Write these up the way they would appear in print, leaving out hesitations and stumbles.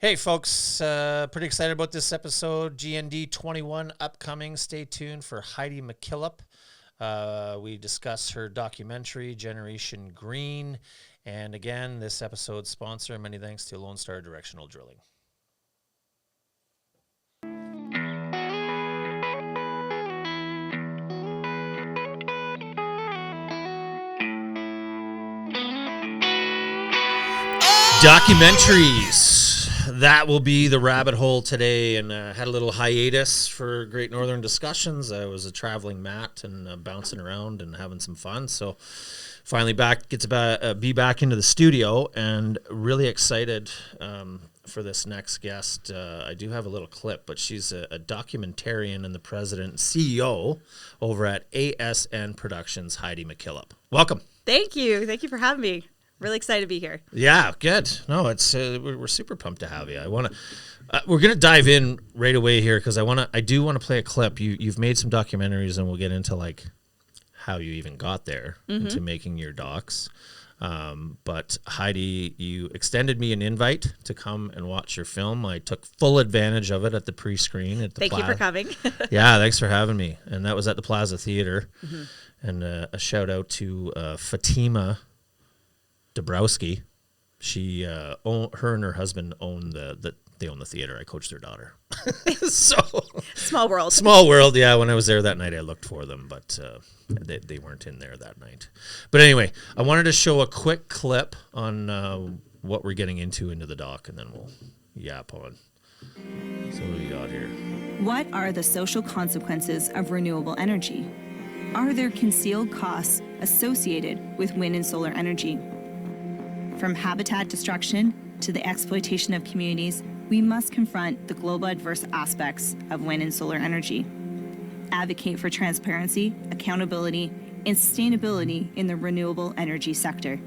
Hey, folks, pretty excited about this episode. GND 21 upcoming. Stay tuned for Heidi McKillop. We discuss her documentary, Generation Green. And again, this episode's sponsor, many thanks to Lone Star Directional Drilling. Documentaries. That will be the rabbit hole today, and had a little hiatus for Great Northern Discussions. I was a traveling Matt and bouncing around and having some fun. So finally get to be back into the studio, and really excited for this next guest. I do have a little clip, but she's a documentarian and the president and CEO over at ASN Productions, Heidi McKillop. Welcome. Thank you. Thank you for having me. Really excited to be here. Yeah, good. No, it's we're super pumped to have you. We're gonna dive in right away here because I do want to play a clip. You've made some documentaries, and we'll get into like how you even got there into making your docs. But Heidi, you extended me an invite to come and watch your film. I took full advantage of it at the pre-screen at the Thank you for coming. Yeah, thanks for having me. And that was at the Plaza Theater. And a shout out to Fatima Dabrowski. She, her and her husband own they own the theater. I coached their daughter. So small world. Small world. Yeah. When I was there that night, I looked for them, but they weren't in there that night. But anyway, I wanted to show a quick clip on what we're getting into the doc, and then we'll yap on. So what do we got here? What are the social consequences of renewable energy? Are there concealed costs associated with wind and solar energy? From habitat destruction to the exploitation of communities, we must confront the global adverse aspects of wind and solar energy. Advocate for transparency, accountability, and sustainability in the renewable energy sector.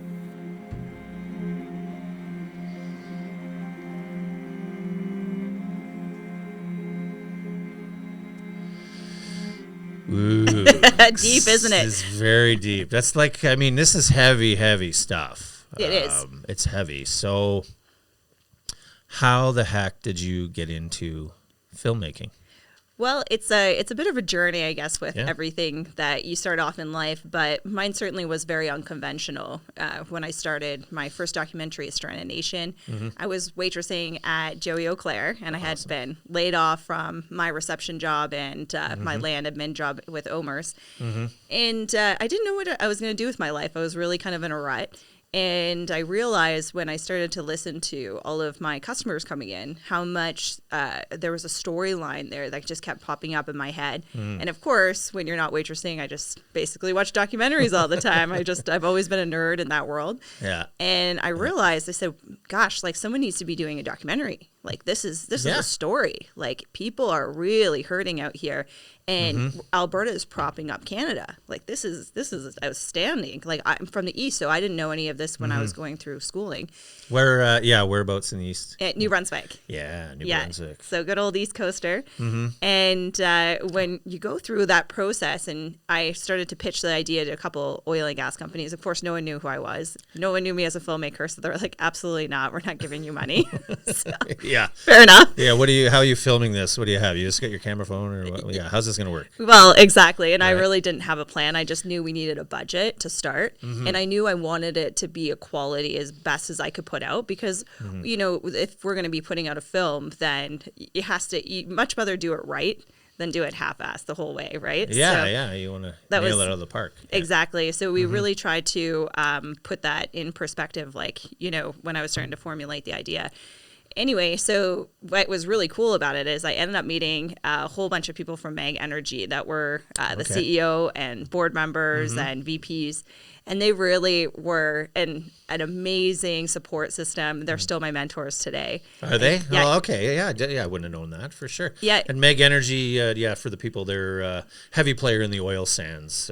Ooh, deep, isn't it? It's very deep. That's like, I mean, this is heavy stuff. It is. It's heavy. So how the heck did you get into filmmaking? Well, it's a bit of a journey, I guess, with everything that you start off in life, but mine certainly was very unconventional. When I started my first documentary, Albertan Nation, I was waitressing at Joey Eau Claire, and I had been laid off from my reception job and my land admin job with Omers. And I didn't know what I was going to do with my life. I was really kind of in a rut. And I realized when I started to listen to all of my customers coming in, how much there was a storyline there that just kept popping up in my head. And of course, when you're not waitressing, I just basically watch documentaries all the time. I've always been a nerd in that world. Yeah. And I realized, I said, gosh, like someone needs to be doing a documentary. Like this is a story. Like people are really hurting out here. And Alberta is propping up Canada. Like this is outstanding. Like I'm from the east, so I didn't know any of this when I was going through schooling. Whereabouts in the east? At New Brunswick. Yeah, New Brunswick. So good old East Coaster. And when you go through that process, and I started to pitch the idea to a couple oil and gas companies. Of course, no one knew who I was. No one knew me as a filmmaker, so they were like, "Absolutely not. We're not giving you money." So, yeah, fair enough. Yeah, how are you filming this? What do you have? You just got your camera phone, or what? Yeah, how's this going to work? Well, exactly. And I really didn't have a plan. I just knew we needed a budget to start. And I knew I wanted it to be a quality as best as I could put out because, you know, if we're going to be putting out a film, then you much rather do it right than do it half-assed the whole way, right? Yeah, you want to nail it out of the park. Exactly. So we really tried to put that in perspective, like, you know, when I was starting to formulate the idea. Anyway, so what was really cool about it is I ended up meeting a whole bunch of people from Mag Energy that were the CEO and board members and VPs, and they really were an amazing support system. They're still my mentors today. Are they? Yeah. Oh, okay. Yeah, I wouldn't have known that for sure. Yeah. And Mag Energy, for the people, they're a heavy player in the oil sands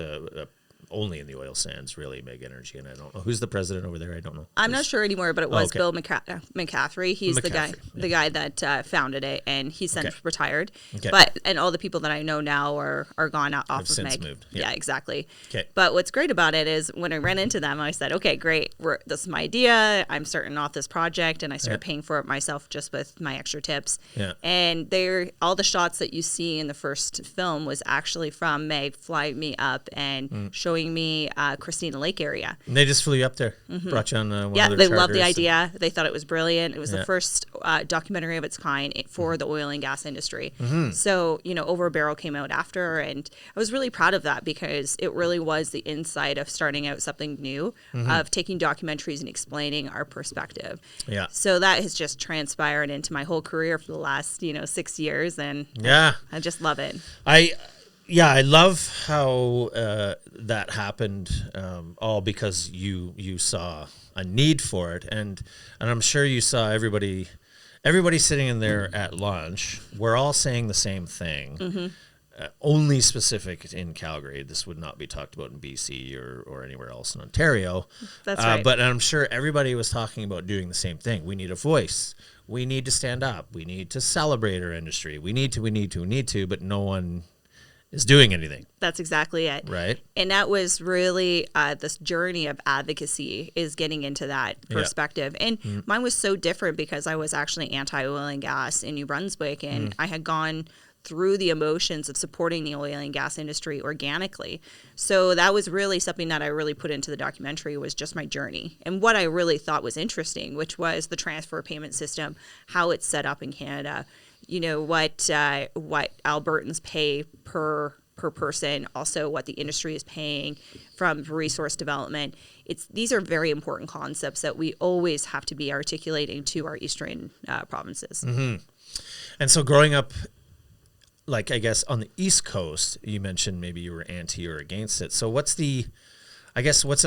only in the oil sands, really, Meg Energy. And I don't know who's the president over there. I don't know. I'm not sure anymore, but it was Bill McCaffrey. He's the guy that founded it, and he's since retired. Okay. And all the people that I know now are gone off of Meg. Moved. Yeah, exactly. Okay. But what's great about it is when I ran into them, I said, okay, great. This is my idea. I'm starting off this project, and I started paying for it myself just with my extra tips. Yeah. And all the shots that you see in the first film was actually from Meg flying me up and showing me Christina Lake area. And they just flew you up there, brought you on one of their charters. Yeah, they loved the idea. They thought it was brilliant. It was the first documentary of its kind for the oil and gas industry. So, Over a Barrel came out after, and I was really proud of that because it really was the insight of starting out something new, of taking documentaries and explaining our perspective. Yeah. So that has just transpired into my whole career for the last, 6 years, and I just love it. I love how that happened, all because you saw a need for it, and I'm sure you saw everybody sitting in there at lunch. We're all saying the same thing, only specific in Calgary. This would not be talked about in BC or anywhere else in Ontario. That's right. But I'm sure everybody was talking about doing the same thing. We need a voice. We need to stand up. We need to celebrate our industry. We need to, but no one is doing anything. That's exactly it. Right. And that was really this journey of advocacy, is getting into that perspective. And mine was so different because I was actually anti-oil and gas in New Brunswick, and I had gone through the emotions of supporting the oil and gas industry organically. So that was really something that I really put into the documentary, was just my journey. And what I really thought was interesting, which was the transfer payment system, how it's set up in Canada, what Albertans pay per person, also what the industry is paying from resource development. These are very important concepts that we always have to be articulating to our eastern provinces. And so growing up, like, I guess on the East Coast, you mentioned maybe you were anti or against it. So what's it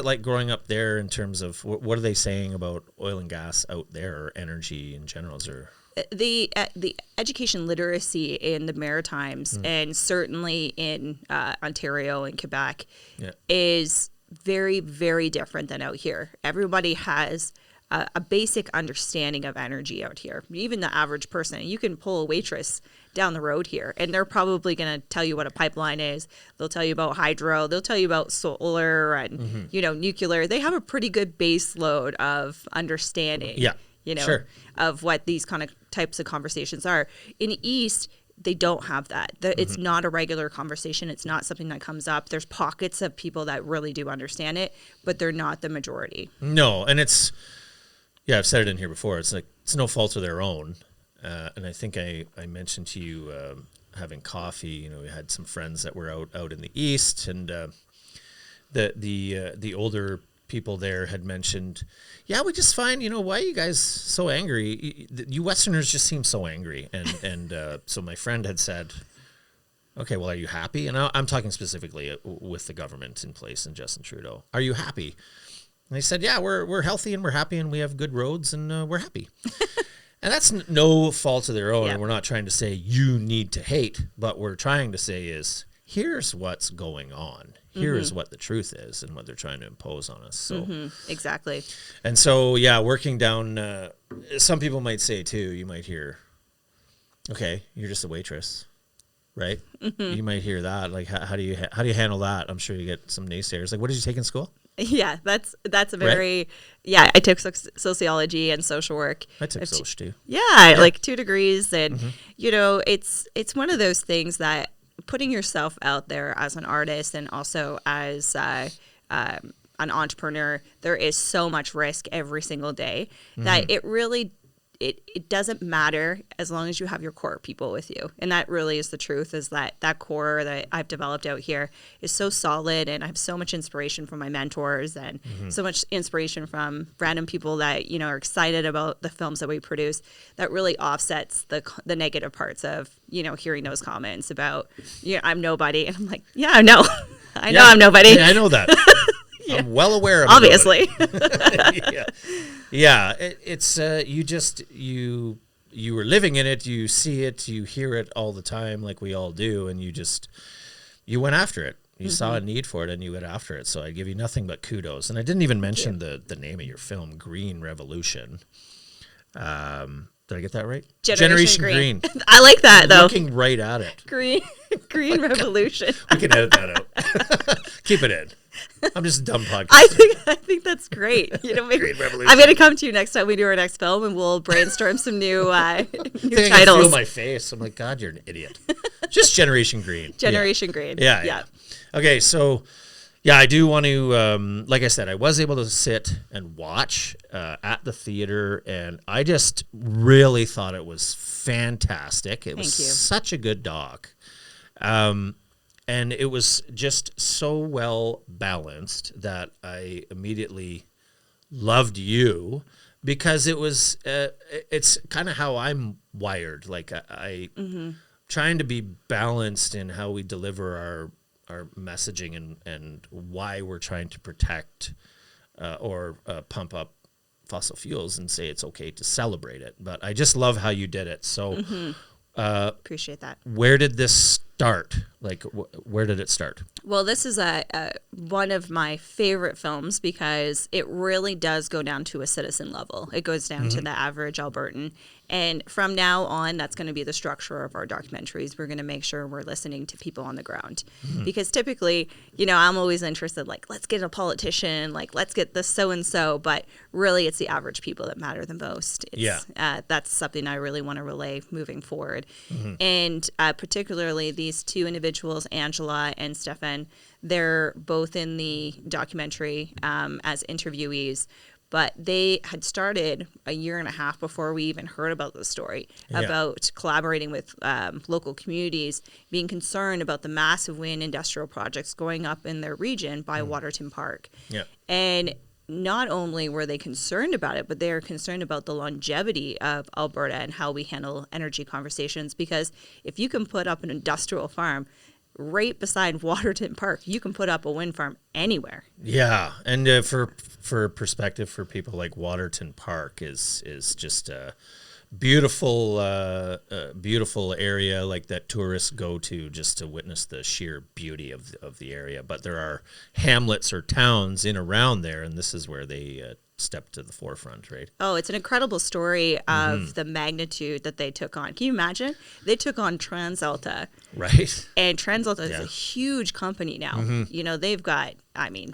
like growing up there in terms of what are they saying about oil and gas out there, or energy in general? The education literacy in the Maritimes, and certainly in Ontario and Quebec, is very, very different than out here. Everybody has a basic understanding of energy out here. Even the average person, you can pull a waitress down the road here, and they're probably going to tell you what a pipeline is. They'll tell you about hydro. They'll tell you about solar and nuclear. They have a pretty good base load of understanding. Yeah. Of what these kind of types of conversations are. In the East, they don't have that. It's not a regular conversation. It's not something that comes up. There's pockets of people that really do understand it, but they're not the majority. No, and I've said it in here before. It's like, it's no fault of their own. And I think I mentioned to you having coffee. We had some friends that were out in the East, and the older people there had mentioned, we just find, why are you guys so angry? You Westerners just seem so angry. And so my friend had said, okay, well, are you happy? And I'm talking specifically with the government in place and Justin Trudeau. Are you happy? And they said, we're healthy and we're happy and we have good roads and we're happy. And that's no fault of their own. Yeah. We're not trying to say you need to hate. What we're trying to say is, here's what's going on. Here is what the truth is and what they're trying to impose on us. So exactly. And so, working down, some people might say too, you might hear, okay, you're just a waitress, right? You might hear that. Like, how do you handle that? I'm sure you get some naysayers. Like, what did you take in school? Yeah, that's a very, I took sociology and social work. I took social too. Yeah, like 2 degrees. And, it's one of those things that putting yourself out there as an artist and also as an entrepreneur, there is so much risk every single day that it really, it doesn't matter as long as you have your core people with you. And that really is the truth, is that core that I've developed out here is so solid, and I have so much inspiration from my mentors and so much inspiration from random people that, are excited about the films that we produce, that really offsets the negative parts of, hearing those comments about, I'm nobody. And I'm like, I know. I know I'm nobody. Yeah, I know that. I'm well aware of it. Obviously. It's you were living in it, you see it, you hear it all the time like we all do, and you went after it. You saw a need for it and you went after it. So I give you nothing but kudos. And I didn't even mention the name of your film, Green Revolution. Did I get that right? Generation Green. I like that, though. Looking right at it. Green Revolution. We can edit that out. Keep it in. I'm just a dumb podcast. I think that's great. Green Revolution. I'm going to come to you next time we do our next film, and we'll brainstorm some new new I titles. feel my face. I'm like, God, you're an idiot. Just Generation Green. Generation Green. Yeah. Okay, so I do want to, like I said, I was able to sit and watch at the theater, and I just really thought it was fantastic. It was such a good doc. And it was just so well balanced that I immediately loved you, because it was it's kind of how I'm wired. Like I trying to be balanced in how we deliver our messaging and why we're trying to protect or pump up fossil fuels and say it's okay to celebrate it. But I just love how you did it. So appreciate that. Where did this start? Like, where did it start? Well, this is one of my favorite films because it really does go down to a citizen level. It goes down to the average Albertan. And from now on, that's going to be the structure of our documentaries. We're going to make sure we're listening to people on the ground. Because typically, I'm always interested, like, let's get a politician, like, let's get this so-and-so. But really, it's the average people that matter the most. That's something I really want to relay moving forward. And particularly these two individuals, Angela and Stefan, they're both in the documentary as interviewees. But they had started a year and a half before we even heard about the story, about collaborating with local communities, being concerned about the massive wind industrial projects going up in their region by Waterton Park. And not only were they concerned about it, but they are concerned about the longevity of Alberta and how we handle energy conversations. Because if you can put up an industrial farm right beside Waterton Park, you can put up a wind farm anywhere. Yeah, and for perspective, for people, like Waterton Park is just a beautiful area, like that tourists go to just to witness the sheer beauty of the area. But there are hamlets or towns in around there, and this is where they step to the forefront, right? Oh, it's an incredible story of the magnitude that they took on. Can you imagine? They took on Trans Alta. Right. And Trans Alta is a huge company now. They've got,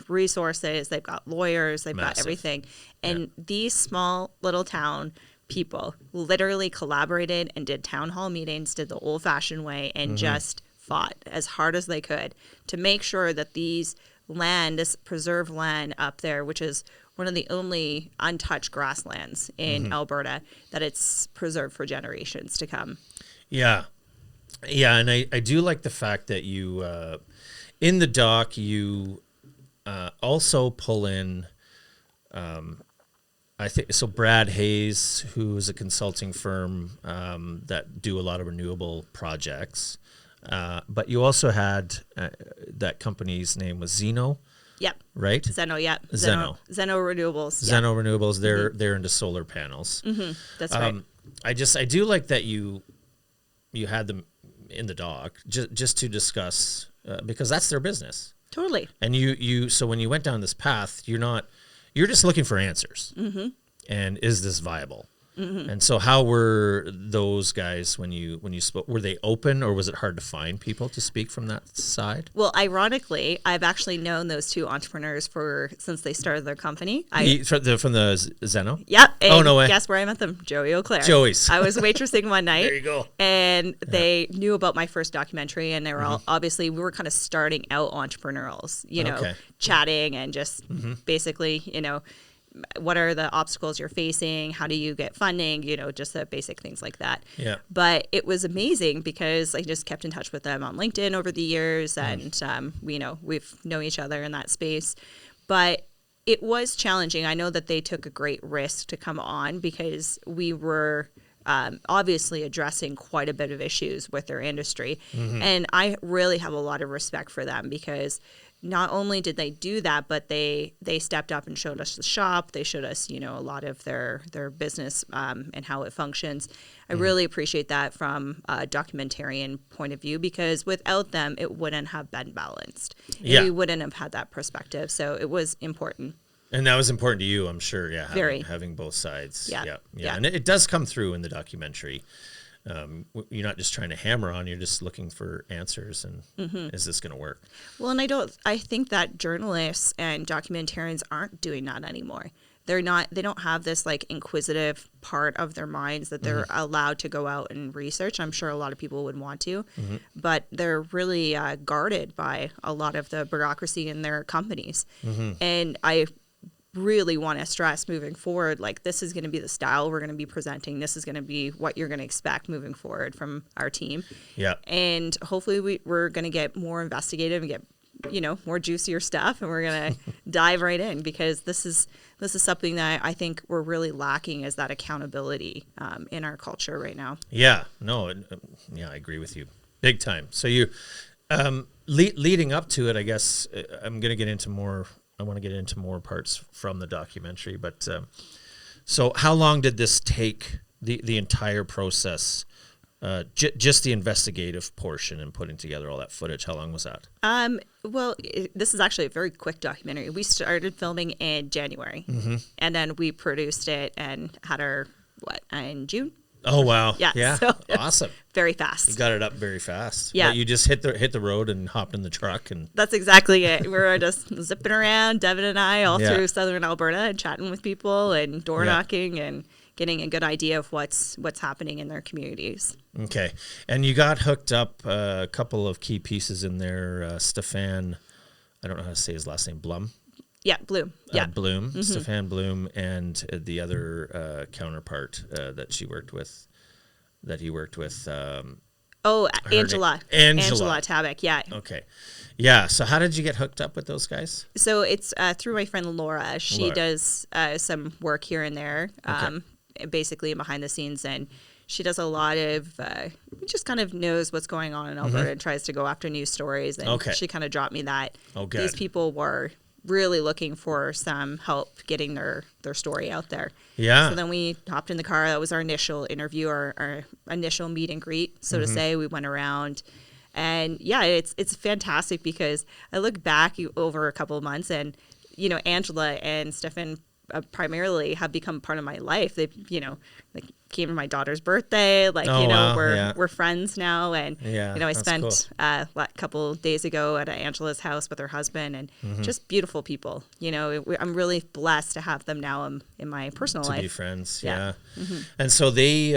resources, they've got lawyers, they've got everything. And these small little town people literally collaborated and did town hall meetings, did the old-fashioned way, and just fought as hard as they could to make sure that this preserved land up there, which is one of the only untouched grasslands in Alberta, that it's preserved for generations to come. Yeah, and I do like the fact that you, in the doc, you also pull in, I think, so Brad Hayes, who is a consulting firm that do a lot of renewable projects, but you also had, that company's name was Zeno. Yep. Right? Zeno, yep. Zeno Renewables. Zeno Renewables, they're into solar panels. That's right. I do like that you had them in the doc just to discuss, because that's their business. Totally. And so when you went down this path, you're just looking for answers. And is this viable? And so how were those guys when you spoke? Were they open, or was it hard to find people to speak from that side? Well, ironically, I've actually known those two entrepreneurs since they started their company. From the Zeno? Yep. And no way. Guess where I met them? Joey O'Clair. Joey's. I was waitressing one night. There you go. And they knew about my first documentary, and they were all, obviously, we were kind of starting out entrepreneurials, chatting and just basically, what are the obstacles you're facing? How do you get funding? Just the basic things like that. Yeah. But it was amazing because I just kept in touch with them on LinkedIn over the years, and we've known each other in that space. But it was challenging. I know that they took a great risk to come on because we were obviously addressing quite a bit of issues with their industry. And I really have a lot of respect for them, because not only did they do that, but they stepped up and showed us the shop. They showed us, a lot of their business and how it functions. I really appreciate that from a documentarian point of view, because without them, it wouldn't have been balanced. Yeah. We wouldn't have had that perspective. So it was important. And that was important to you, I'm sure. Yeah, Very. Having both sides. Yeah. And it does come through in the documentary. You're not just trying to hammer on, you're just looking for answers and is this going to work? Well, and I think that journalists and documentarians aren't doing that anymore. They don't have this like inquisitive part of their minds that they're allowed to go out and research. I'm sure a lot of people would want to, but they're really guarded by a lot of the bureaucracy in their companies. And I really want to stress moving forward, like, this is going to be the style we're going to be presenting. This is going to be what you're going to expect moving forward from our team. Yeah. And hopefully we're going to get more investigative and get, more juicier stuff, and we're going to dive right in, because this is something that I think we're really lacking, is that accountability in our culture right now. Yeah. No. I agree with you big time. So you, leading up to it, I guess I'm going to get into more. I want to get into more parts from the documentary, but so how long did this take, the entire process, just the investigative portion and putting together all that footage? How long was that? Well, this is actually a very quick documentary. We started filming in January, and then we produced it and had our, in June? Oh, wow. Yeah. So awesome. Very fast. You got it up very fast. Yeah. But you just hit the road and hopped in the truck. And that's exactly it. We were just zipping around, Devin and I, all through southern Alberta, and chatting with people and door knocking and getting a good idea of what's happening in their communities. Okay. And you got hooked up a couple of key pieces in there. Stefan, I don't know how to say his last name, Blum? Yeah, Bloom. Yeah, Bloom, Stefan Bloom, and the other counterpart that he worked with. Angela. Angela Tabak. Yeah. Okay. Yeah. So how did you get hooked up with those guys? So it's through my friend Laura. She does some work here and there, basically behind the scenes, and she does a lot of just kind of knows what's going on in Alberta and tries to go after news stories. And she kind of dropped me that these people were really looking for some help getting their story out there. Yeah. So then we hopped in the car. That was our initial interview, our initial meet and greet, so to say. We went around, and it's fantastic, because I look back over a couple of months, and Angela and Stefan primarily have become part of my life. They like came to my daughter's birthday, we're friends now, and I spent a couple days ago at Angela's house with her husband, and just beautiful people. I'm really blessed to have them now in my personal life. To be friends. And so they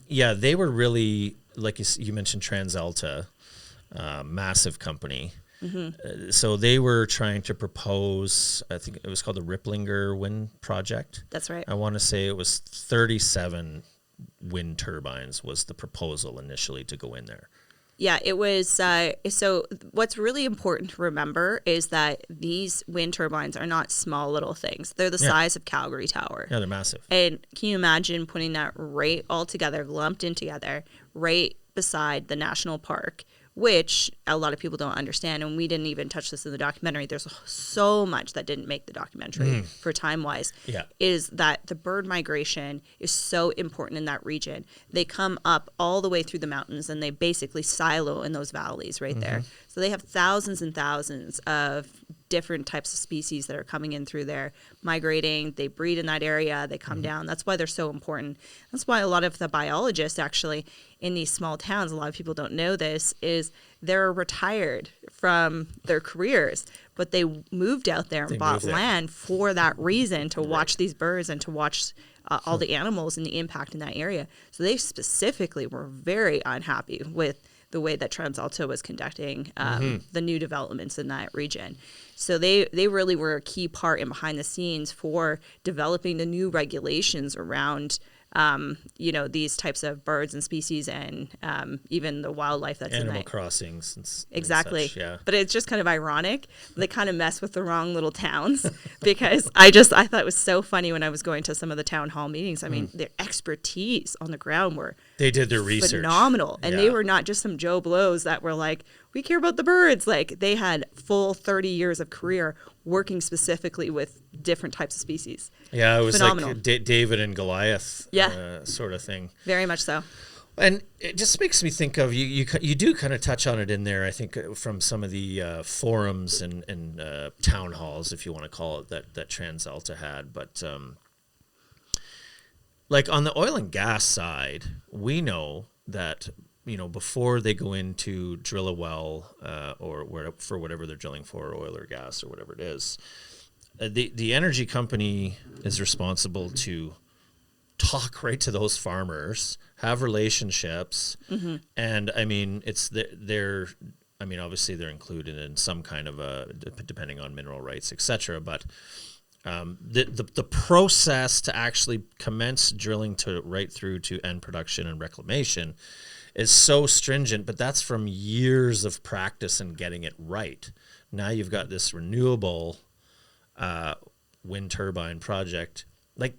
they were really, like you mentioned, Trans Alta, massive company. So they were trying to propose, I think it was called the Riplinger Wind Project. That's right. I want to say it was 37 wind turbines was the proposal initially to go in there. Yeah, it was. So what's really important to remember is that these wind turbines are not small little things. They're the size of Calgary Tower. Yeah, they're massive. And can you imagine putting that right all together, lumped in together, right beside the national park, which a lot of people don't understand, and we didn't even touch this in the documentary. There's so much that didn't make the documentary for time-wise, is that the bird migration is so important in that region. They come up all the way through the mountains, and they basically silo in those valleys right there. So they have thousands and thousands of different types of species that are coming in through there, migrating. They breed in that area. They come down. That's why they're so important. That's why a lot of the biologists actually in these small towns, a lot of people don't know this, is they're retired from their careers, but they moved out there and bought land for that reason, to watch these birds and to watch all the animals and the impact in that area. So they specifically were very unhappy with the way that Trans Alta was conducting the new developments in that region. So they really were a key part in behind the scenes for developing the new regulations around these types of birds and species and even the wildlife that's Animal in that. Crossings. Exactly. And such, yeah. But it's just kind of ironic. They kind of mess with the wrong little towns because I thought it was so funny when I was going to some of the town hall meetings. I mean, their expertise on the ground were They did their research. phenomenal. And they were not just some Joe Blows that were like, we care about the birds. Like they had full 30 years of career working specifically with different types of species. Yeah, it was phenomenal. like David and Goliath sort of thing. Very much so. And it just makes me think of, you do kind of touch on it in there, I think, from some of the forums and town halls, if you want to call it, that Trans Alta had. But like on the oil and gas side, we know that, before they go in to drill a well for whatever they're drilling for, oil or gas or whatever it is, the energy company is responsible to talk right to those farmers, have relationships, and I mean, obviously they're included in some kind of depending on mineral rights, etc. But the process to actually commence drilling right through to end production and reclamation is so stringent, but that's from years of practice and getting it right. Now you've got this renewable wind turbine project. Like,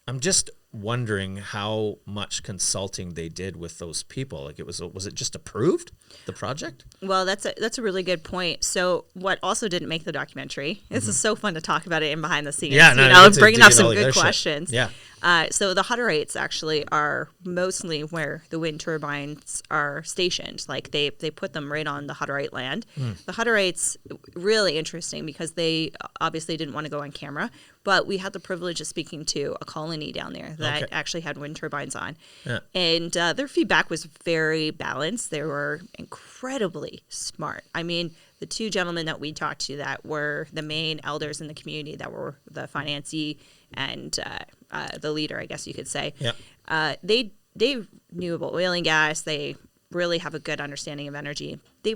I'm just wondering how much consulting they did with those people. Like, was it just approved, the project? Well, that's a really good point. So what also didn't make the documentary, this is so fun to talk about it in behind the scenes, bringing up some good questions. Yeah. So the Hutterites actually are mostly where the wind turbines are stationed. Like they put them right on the Hutterite land. The Hutterites, really interesting because they obviously didn't want to go on camera, but we had the privilege of speaking to a colony down there that actually had wind turbines on. Yeah. And their feedback was very balanced. They were incredibly smart. I mean, the two gentlemen that we talked to that were the main elders in the community, that were the financier and the leader, I guess you could say. Yep. They knew about oil and gas. They really have a good understanding of energy. They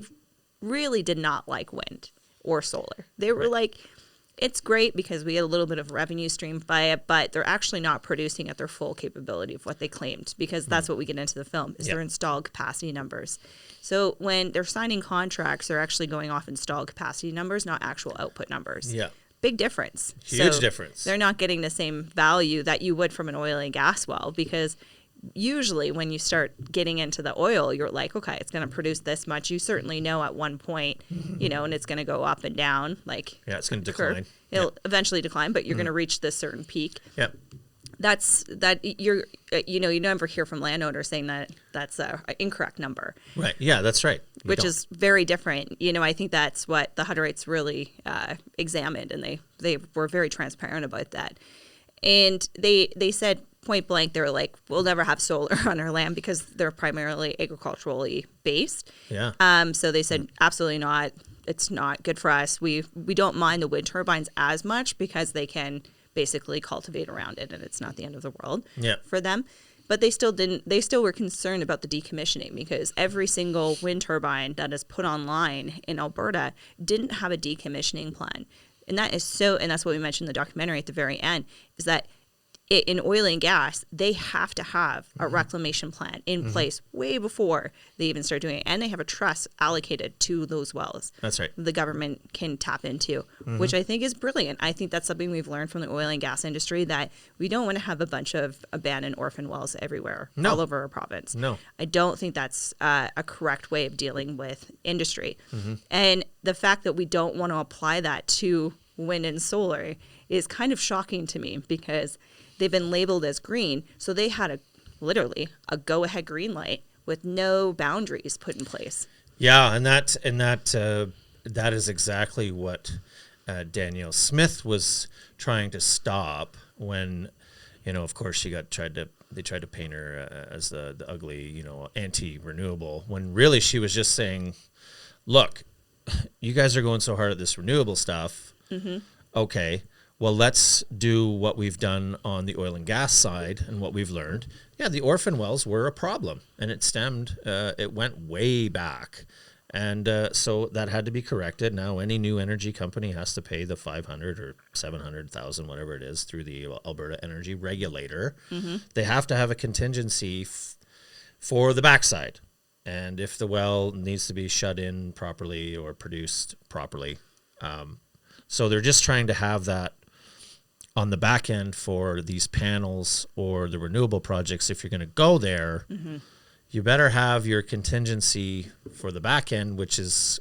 really did not like wind or solar. They were like, it's great because we get a little bit of revenue stream by it, but they're actually not producing at their full capability of what they claimed, because that's what we get into the film is their installed capacity numbers. So when they're signing contracts, they're actually going off installed capacity numbers, not actual output numbers. Yeah. Big difference. Huge difference. They're not getting the same value that you would from an oil and gas well, because usually when you start getting into the oil, you're like, okay, it's going to produce this much. You certainly know at one point, and it's going to go up and down. Like, yeah, it's going to decline. It'll eventually decline, but you're going to reach this certain peak. Yep. You never hear from landowners saying that's an incorrect number. Right. Yeah, that's right. Which is very different. I think that's what the Hutterites really examined, and they were very transparent about that. And they said point blank, they were like, we'll never have solar on our land because they're primarily agriculturally based. Yeah. So they said, absolutely not. It's not good for us. We don't mind the wind turbines as much because they can basically cultivate around it, and it's not the end of the world for them. But they still were concerned about the decommissioning, because every single wind turbine that is put online in Alberta didn't have a decommissioning plan. And that's what we mentioned in the documentary at the very end, is that in oil and gas, they have to have a reclamation plan in place way before they even start doing it. And they have a trust allocated to those wells. That's right. The government can tap into, which I think is brilliant. I think that's something we've learned from the oil and gas industry, that we don't want to have a bunch of abandoned orphan wells everywhere, all over our province. No. I don't think that's a correct way of dealing with industry. And the fact that we don't want to apply that to wind and solar is kind of shocking to me, because they've been labeled as green, so they had literally a go-ahead green light with no boundaries put in place. Yeah, and that is exactly what Danielle Smith was trying to stop when, of course, they tried to paint her as the ugly, anti-renewable, when really she was just saying, look, you guys are going so hard at this renewable stuff. Okay. Well, let's do what we've done on the oil and gas side and what we've learned. Yeah, the orphan wells were a problem, and it went way back. And so that had to be corrected. Now any new energy company has to pay the 500 or 700,000, whatever it is, through the Alberta Energy Regulator. They have to have a contingency for the backside. And if the well needs to be shut in properly or produced properly. So they're just trying to have that on the back end for these panels or the renewable projects. If you're going to go there, you better have your contingency for the back end, which is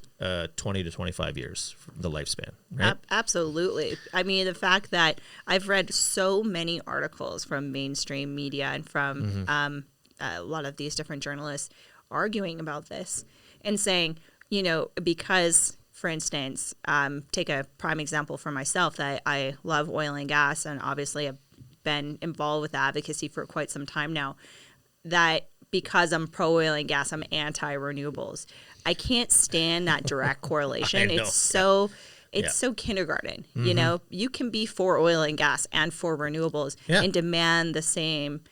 20 to 25 years, the lifespan. Right? Absolutely. I mean, the fact that I've read so many articles from mainstream media and from a lot of these different journalists arguing about this and saying, you know, because, for instance, take a prime example for myself, that I love oil and gas and obviously have been involved with advocacy for quite some time now, that because I'm pro oil and gas, I'm anti renewables. I can't stand that direct correlation. It's so kindergarten. You know, you can be for oil and gas and for renewables and demand the same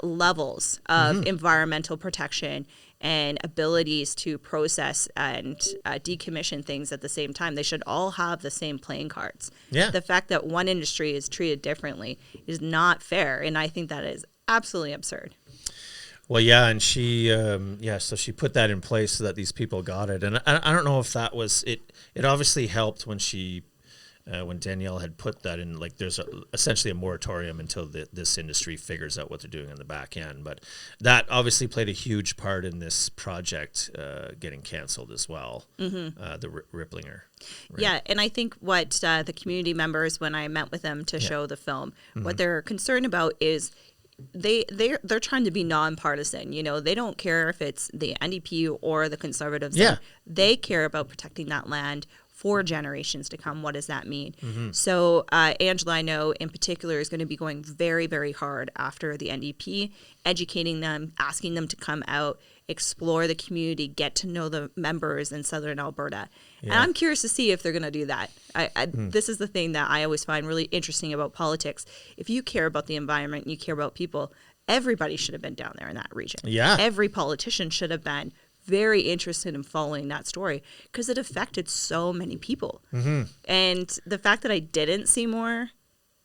levels of environmental protection and abilities to process and decommission things at the same time. They should all have the same playing cards. Yeah. The fact that one industry is treated differently is not fair, and I think that is absolutely absurd. Well, yeah, and she, so she put that in place so that these people got it. And I don't know if that was, it obviously helped when when Danielle had put that in, like there's essentially a moratorium until this industry figures out what they're doing on the back end. But that obviously played a huge part in this project getting canceled as well, the Riplinger. Right? Yeah, and I think what the community members, when I met with them to show the film, what they're concerned about is they're trying to be nonpartisan. You know, they don't care if it's the NDP or the Conservatives. Yeah. They care about protecting that land for generations to come. What does that mean? So Angela, I know in particular, is going to be going very, very hard after the NDP, educating them, asking them to come out, explore the community, get to know the members in Southern Alberta. Yeah. And I'm curious to see if they're going to do that. This is the thing that I always find really interesting about politics. If you care about the environment, you care about people, everybody should have been down there in that region. Yeah. Every politician should have been very interested in following that story because it affected so many people. And the fact that I didn't see more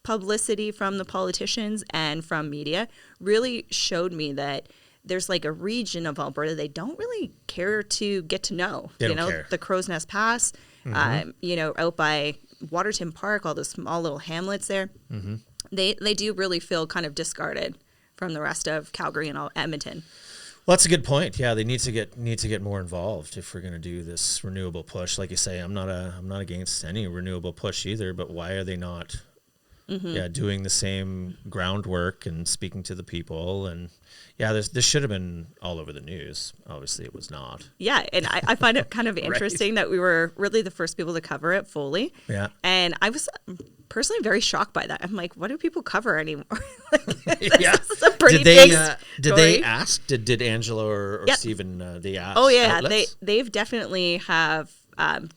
publicity from the politicians and from media really showed me that there's like a region of Alberta they don't really care to get to know. They you don't know, care. the Crow's Nest Pass, you know, out by Waterton Park, all those small little hamlets there. They do really feel kind of discarded from the rest of Calgary and Edmonton. Well, that's a good point. Yeah, they need to get more involved if we're going to do this renewable push. Like you say, I'm not against any renewable push either. But why are they not? Doing the same groundwork and speaking to the people? And this should have been all over the news. Obviously, it was not. Yeah, and I find it kind of interesting that we were really the first people to cover it fully. Yeah, and I was personally very shocked by that. I'm like, what do people cover anymore? This is a did pretty big did they ask? Did Angela or Stephen they ask? Oh yeah, outlets? they've definitely have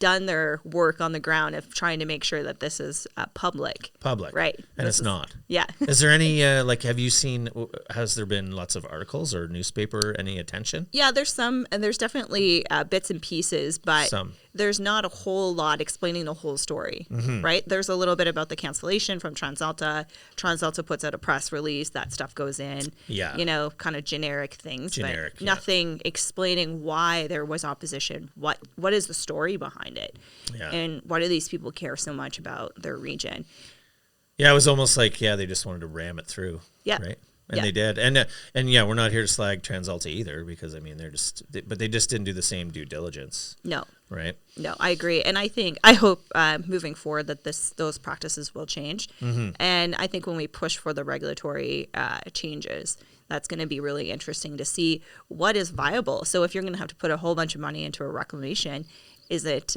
done their work on the ground of trying to make sure that this is public, right? And it's not. Yeah. Is there any have you seen? Has there been lots of articles or newspaper? Any attention? Yeah, there's some, and there's definitely bits and pieces, but there's not a whole lot explaining the whole story, right? There's a little bit about the cancellation from Trans Alta. Trans Alta puts out a press release, that stuff goes in. Yeah. You know, kind of generic things, but nothing explaining why there was opposition. What is the story behind it? Yeah. And why do these people care so much about their region? Yeah, it was almost like they just wanted to ram it through. Yeah. Right. And they did. And we're not here to slag Trans Alta either, because I mean but they just didn't do the same due diligence. No. Right. No, I agree, and I hope moving forward that those practices will change. And I think when we push for the regulatory changes, that's going to be really interesting to see what is viable. So if you're going to have to put a whole bunch of money into a reclamation, is it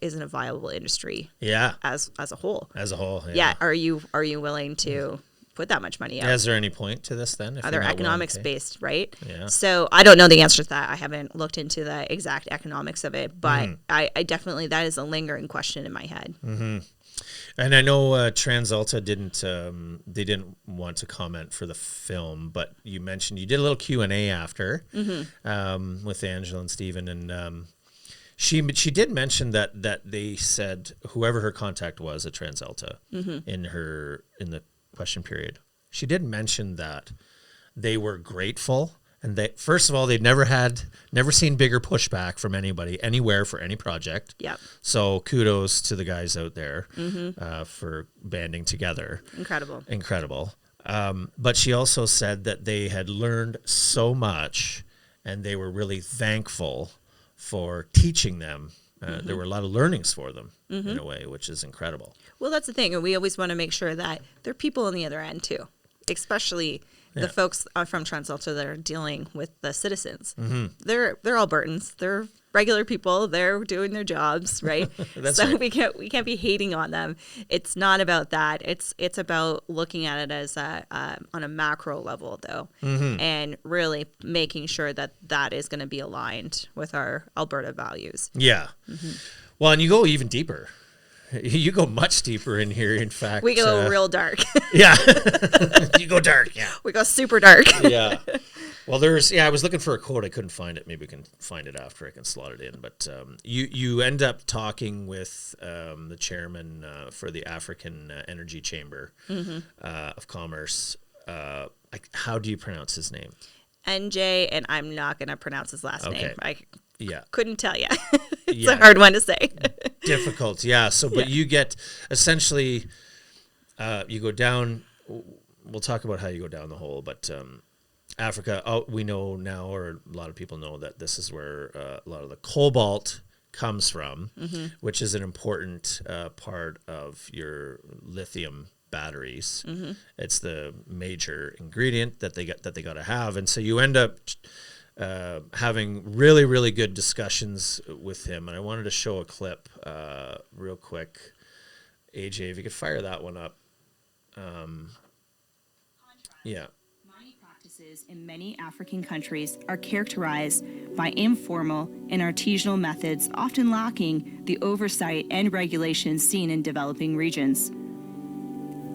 isn't a viable industry? Yeah. As a whole. As a whole. Yeah. Are you willing to put that much money out? Is there any point to this then? Are there economics based, right? Yeah. So I don't know the answer to that. I haven't looked into the exact economics of it, but I definitely, that is a lingering question in my head. And I know Trans Alta didn't want to comment for the film, but you mentioned you did a little Q&A after with Angela and Stephen, and She did mention that they said whoever her contact was at Trans Alta in the question period, she did mention that they were grateful, and that first of all they'd never seen bigger pushback from anybody anywhere for any project. Yeah. So kudos to the guys out there for banding together. Incredible. But she also said that they had learned so much, and they were really thankful for teaching them. There were a lot of learnings for them in a way, which is incredible. Well, that's the thing. And we always want to make sure that there are people on the other end too, especially the folks from Trans Alta that are dealing with the citizens. They're Albertans. They're regular people. They're doing their jobs, right? So right. we can't be hating on them. It's not about that. It's about looking at it as on a macro level, though, and really making sure that is going to be aligned with our Alberta values. Yeah. Well, and you go even deeper. You go much deeper in here. In fact, we go real dark. Yeah, you go dark. Yeah, we go super dark. Yeah. Well, I was looking for a quote. I couldn't find it. Maybe we can find it after. I can slot it in. But you end up talking with the chairman for the African Energy Chamber of Commerce. How do you pronounce his name? NJ, and I'm not going to pronounce his last name. I couldn't tell you. It's a hard one to say. Difficult, yeah. So, but you get essentially, you go down. We'll talk about how you go down the hole, but Africa. We know now, or a lot of people know, that this is where a lot of the cobalt comes from, which is an important part of your lithium batteries. It's the major ingredient that they got to have, and so you end up having really, really good discussions with him. And I wanted to show a clip real quick. AJ, if you could fire that one up. Yeah. Mining practices in many African countries are characterized by informal and artisanal methods, often lacking the oversight and regulations seen in developing regions.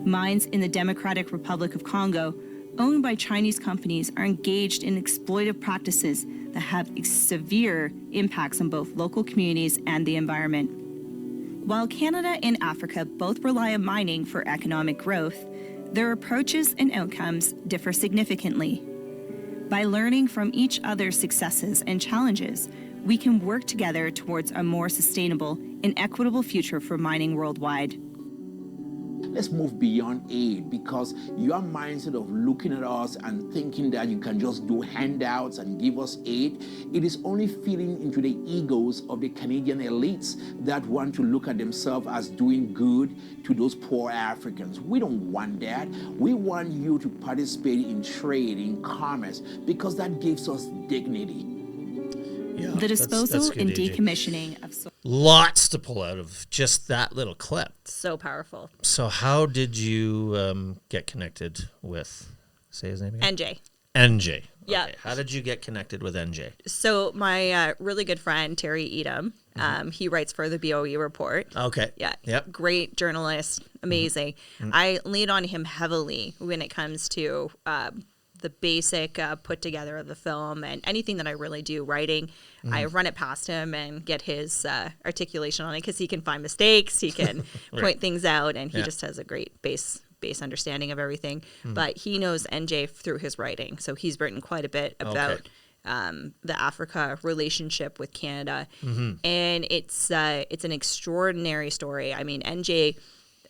Mines in the Democratic Republic of Congo, owned by Chinese companies, are engaged in exploitive practices that have severe impacts on both local communities and the environment. While Canada and Africa both rely on mining for economic growth, their approaches and outcomes differ significantly. By learning from each other's successes and challenges, we can work together towards a more sustainable and equitable future for mining worldwide. Let's move beyond aid, because your mindset of looking at us and thinking that you can just do handouts and give us aid, it is only feeding into the egos of the Canadian elites that want to look at themselves as doing good to those poor Africans. We don't want that. We want you to participate in trade, in commerce, because that gives us dignity. Yeah, the disposal that's good, and AJ. decommissioning of Lots to pull out of just that little clip. So powerful. So how did you get connected with, say his name again? NJ. NJ. Yeah. Okay. How did you get connected with NJ? So my really good friend, Terry Edom, he writes for the BOE Report. Okay. Yeah. Yep. Great journalist. Amazing. I lean on him heavily when it comes to the basic put together of the film, and anything that I really do writing, I run it past him and get his articulation on it, because he can find mistakes, he can point things out, and he just has a great base understanding of everything. But he knows NJ through his writing, so he's written quite a bit about the Africa relationship with Canada, and it's an extraordinary story. I mean, NJ,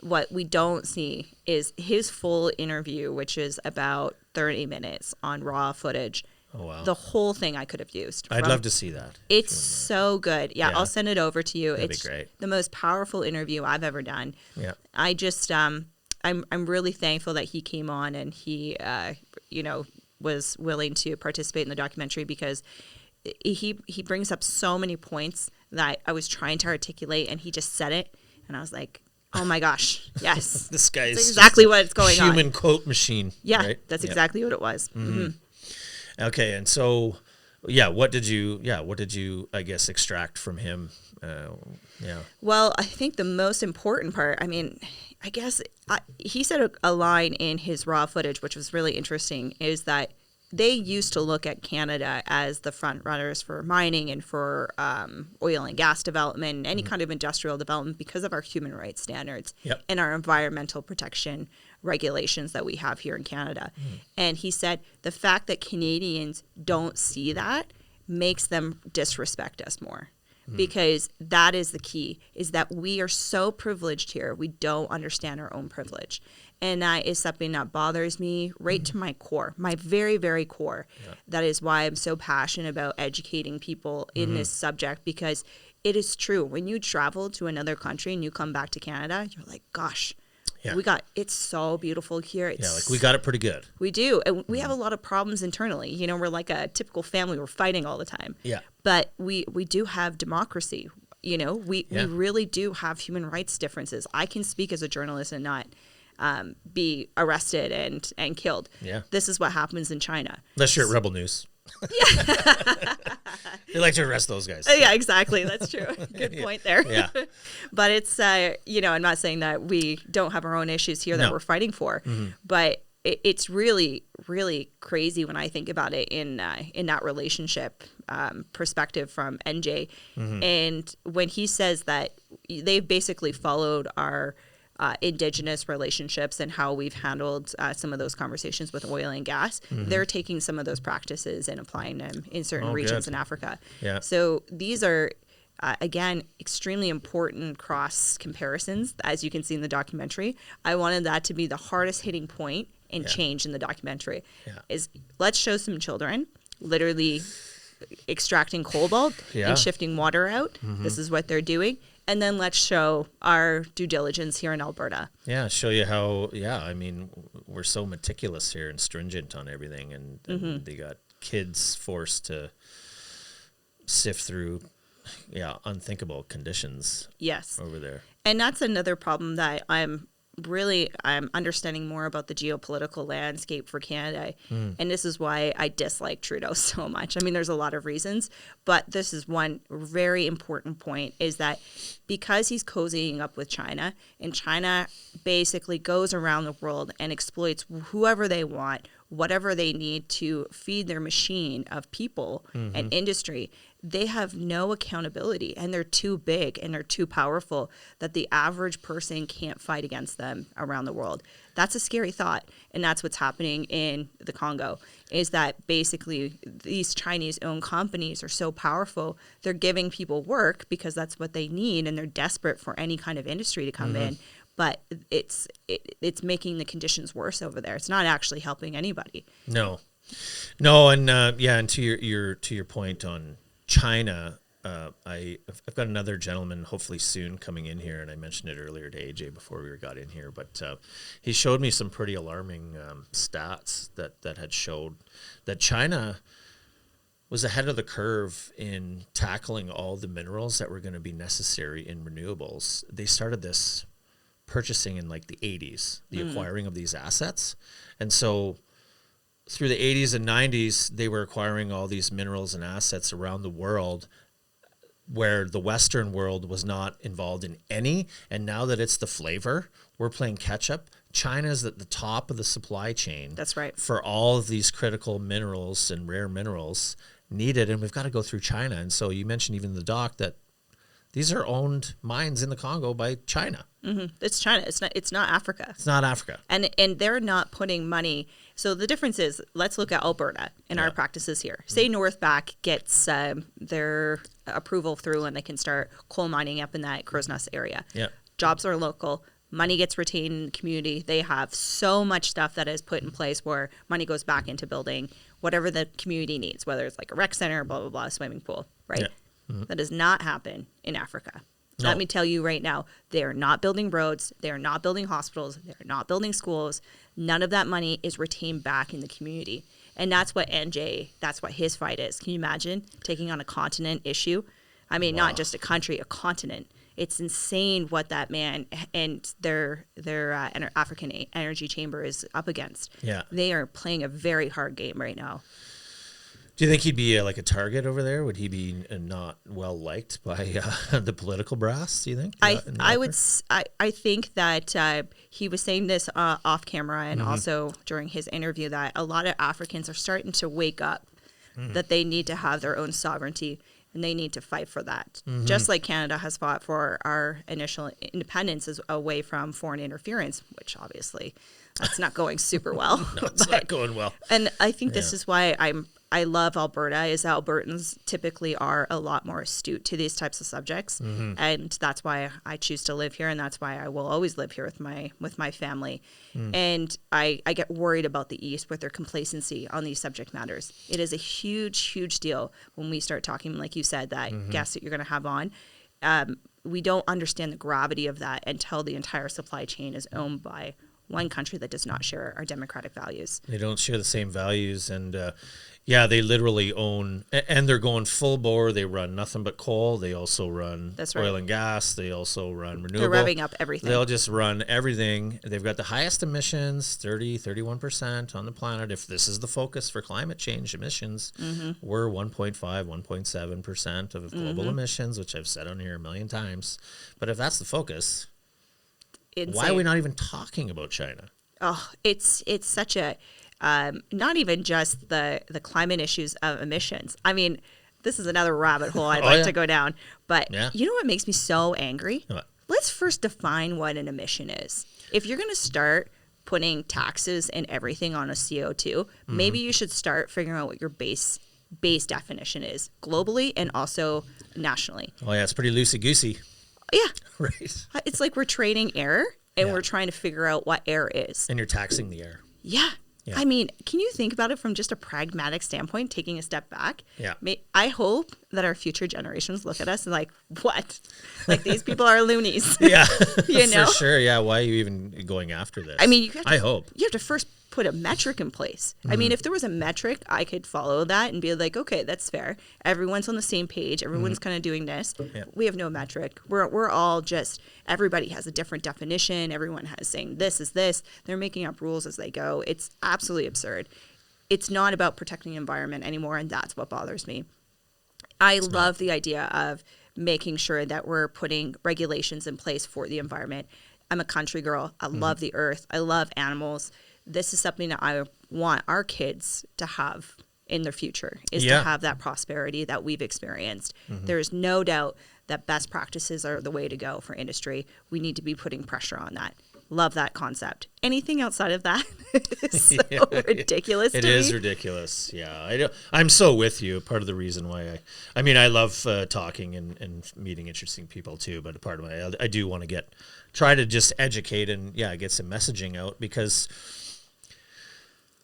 what we don't see is his full interview, which is about 30 minutes on raw footage. Oh, wow. The whole thing I could have used. I'd love to see that. It's so good. Yeah, I'll send it over to you. That'd it's be great. The most powerful interview I've ever done. Yeah. I just, I'm really thankful that he came on and he, was willing to participate in the documentary, because he brings up so many points that I was trying to articulate, and he just said it, and I was like, oh my gosh, yes. This guy is exactly what's going on. Human quote machine. Yeah, right? that's exactly what it was. Okay, and so, what did you, I guess, extract from him? Well, I think the most important part, I mean, I guess he said a line in his raw footage, which was really interesting, is that they used to look at Canada as the front runners for mining and for oil and gas development, and any kind of industrial development because of our human rights standards and our environmental protection regulations that we have here in Canada. And he said the fact that Canadians don't see that makes them disrespect us more. Because that is the key, is that we are so privileged here. We don't understand our own privilege. And that is something that bothers me right to my core, my very, very core. That is why I'm so passionate about educating people in this subject, because it is true. When you travel to another country and you come back to Canada, you're like, gosh, it's so beautiful here. It's, we got it pretty good. We do. And we have a lot of problems internally. You know, we're like a typical family. We're fighting all the time. Yeah. But we do have democracy. You know, we really do have human rights differences. I can speak as a journalist and not be arrested and killed. Yeah. This is what happens in China. Unless you're at Rebel News. They like to arrest those guys. Yeah, exactly. That's true. Good point there. Yeah. But it's, you know, I'm not saying that we don't have our own issues here that we're fighting for, but it's really, really crazy when I think about it in that relationship perspective from NJ. And when he says that they've basically followed our Indigenous relationships and how we've handled some of those conversations with oil and gas, they're taking some of those practices and applying them in certain regions in Africa. Yeah. So these are, again, extremely important cross comparisons, as you can see in the documentary. I wanted that to be the hardest hitting point and change in the documentary. Is let's show some children literally extracting cobalt and shifting water out. This is what they're doing. And then let's show our due diligence here in Alberta. Yeah, show you how, I mean, we're so meticulous here and stringent on everything. And they got kids forced to sift through, unthinkable conditions over there. And that's another problem that I'm understanding more about the geopolitical landscape for Canada. And this is why I dislike Trudeau so much. I mean, there's a lot of reasons, but this is one very important point, is that because he's cozying up with China, and China basically goes around the world and exploits whoever they want, whatever they need to feed their machine of people and industry, they have no accountability, and they're too big and they're too powerful that the average person can't fight against them around the world. That's a scary thought, and that's what's happening in the Congo, is that basically these Chinese-owned companies are so powerful, they're giving people work because that's what they need, and they're desperate for any kind of industry to come in. But it's making the conditions worse over there. It's not actually helping anybody. No, and and to your point on China, I've got another gentleman hopefully soon coming in here, and I mentioned it earlier to AJ before we got in here, but he showed me some pretty alarming stats that had showed that China was ahead of the curve in tackling all the minerals that were going to be necessary in renewables. They started this purchasing in like the 80s, the acquiring of these assets. And so through the 80s and 90s, they were acquiring all these minerals and assets around the world where the Western world was not involved in any. And now that it's the flavor, we're playing catch up. China's at the top of the supply chain. That's right. For all of these critical minerals and rare minerals needed. And we've got to go through China. And so you mentioned even in the doc that these are owned mines in the Congo by China. It's China. It's not Africa. It's not Africa. And they're not putting money. So the difference is, let's look at Alberta and our practices here. Say Northback gets their approval through and they can start coal mining up in that Crow's Nest area. Yeah. Jobs are local. Money gets retained in the community. They have so much stuff that is put in place where money goes back into building whatever the community needs, whether it's like a rec center, blah, blah, blah, swimming pool, right? Yeah. That does not happen in Africa. No. Let me tell you right now, they are not building roads. They are not building hospitals. They are not building schools. None of that money is retained back in the community. And that's what that's what his fight is. Can you imagine taking on a continent issue? I mean, not just a country, a continent. It's insane what that man and their African Energy Chamber is up against. Yeah. They are playing a very hard game right now. Do you think he'd be like a target over there? Would he be not well liked by the political brass? Do you think? I think that he was saying this off camera and also during his interview that a lot of Africans are starting to wake up that they need to have their own sovereignty and they need to fight for that. Just like Canada has fought for our initial independence as away from foreign interference, which obviously that's not going super well. No, it's not going well. And I think this is why I love Alberta, is Albertans typically are a lot more astute to these types of subjects. And that's why I choose to live here, and that's why I will always live here with my family. And I get worried about the East with their complacency on these subject matters. It is a huge, huge deal when we start talking, like you said, that guests that you're going to have on. We don't understand the gravity of that until the entire supply chain is owned by one country that does not share our democratic values. They don't share the same values, and they literally own, and they're going full bore. They run nothing but coal. They also run oil and gas. They also run renewable. They're revving up everything. They'll just run everything. They've got the highest emissions, 31% on the planet. If this is the focus for climate change emissions, we're 1.5, 1.7% of global emissions, which I've said on here a million times. But if that's the focus, insane. Why are we not even talking about China? Oh, it's such a not even just the climate issues of emissions. I mean, this is another rabbit hole I'd like to go down. But you know what makes me so angry? What? Let's first define what an emission is. If you're going to start putting taxes and everything on a CO2, maybe you should start figuring out what your base definition is globally and also nationally. Oh, yeah, it's pretty loosey-goosey. Yeah. Right. It's like we're trading air and we're trying to figure out what air is. And you're taxing the air. Yeah. I mean, can you think about it from just a pragmatic standpoint, taking a step back? Yeah. I hope that our future generations look at us and like, what? Like, these people are loonies. Yeah. You know? For sure. Yeah. Why are you even going after this? I mean, I hope. You have to first put a metric in place. I mean, if there was a metric, I could follow that and be like, okay, that's fair. Everyone's on the same page. Everyone's kind of doing this. Yeah. We have no metric. We're all just, everybody has a different definition. Everyone has saying this is this. They're making up rules as they go. It's absolutely absurd. It's not about protecting the environment anymore, and that's what bothers me. I love the idea of making sure that we're putting regulations in place for the environment. I'm a country girl. I love the earth. I love animals. This is something that I want our kids to have in their future, is to have that prosperity that we've experienced. There is no doubt that best practices are the way to go for industry. We need to be putting pressure on that. Love that concept. Anything outside of that is so ridiculous to me. It is ridiculous. Yeah. I'm so with you. Part of the reason why I love talking and meeting interesting people too, but a part of I do want to try to just educate and get some messaging out, because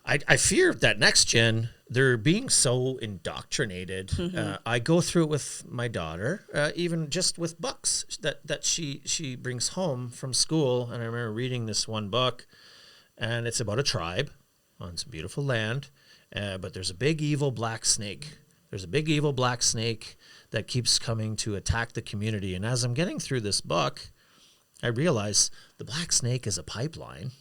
I fear that next gen, they're being so indoctrinated. I go through it with my daughter, even just with books that she brings home from school. And I remember reading this one book, and it's about a tribe on some beautiful land, but there's a big evil black snake. There's a big evil black snake that keeps coming to attack the community. And as I'm getting through this book, I realize the black snake is a pipeline.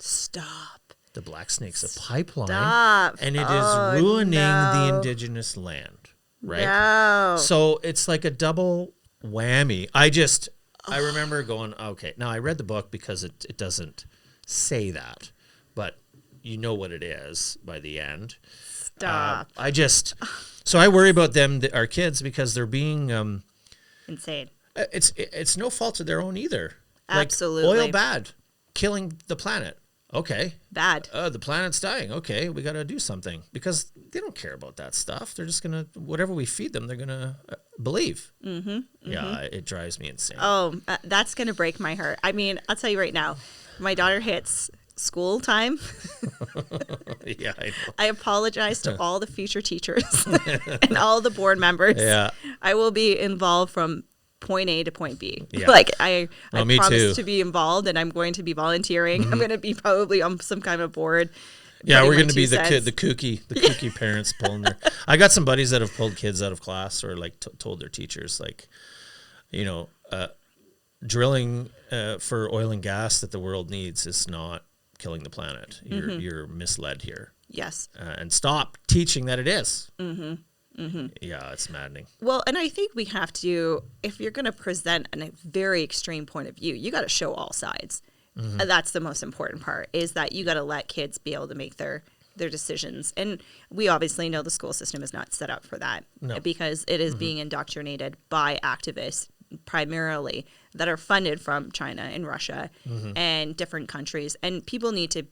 Stop. The black snake's a pipeline. Stop. And it is ruining the indigenous land, right? No. So it's like a double whammy. I remember going, okay, now I read the book because it doesn't say that, but you know what it is by the end. Stop. So I worry about them, our kids, because they're being insane. It's no fault of their own either. Absolutely. Like, oil bad, killing the planet. Okay. Bad. The planet's dying. Okay, we got to do something, because they don't care about that stuff. They're just going to, whatever we feed them, they're going to believe. Yeah, it drives me insane. Oh, that's going to break my heart. I mean, I'll tell you right now, my daughter hits school time. Yeah, I know. I apologize to all the future teachers and all the board members. Yeah. I will be involved from point A to point B. Yeah. Like I me promise too. to be involved, and I'm going to be volunteering. I'm going to be probably on some kind of board. Yeah, we're going to be the kooky parents pulling their. I got some buddies that have pulled kids out of class, or like told their teachers, like, drilling for oil and gas that the world needs is not killing the planet. You're misled here. Yes. And stop teaching that it is. Yeah, it's maddening. Well, and I think we have to, if you're going to present a very extreme point of view, you got to show all sides. And that's the most important part, is that you got to let kids be able to make their decisions. And we obviously know the school system is not set up for that, because it is being indoctrinated by activists primarily that are funded from China and Russia and different countries. And people need to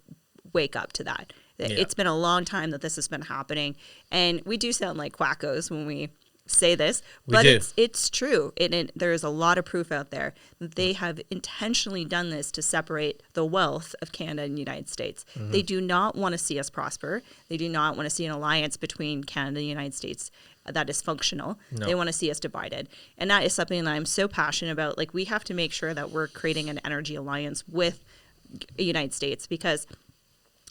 wake up to that. It's been a long time that this has been happening. And we do sound like quackos when we say this, but it's true. There is a lot of proof out there that they have intentionally done this to separate the wealth of Canada and the United States. They do not want to see us prosper. They do not want to see an alliance between Canada and the United States that is functional. No. They want to see us divided. And that is something that I'm so passionate about. Like, we have to make sure that we're creating an energy alliance with the United States, because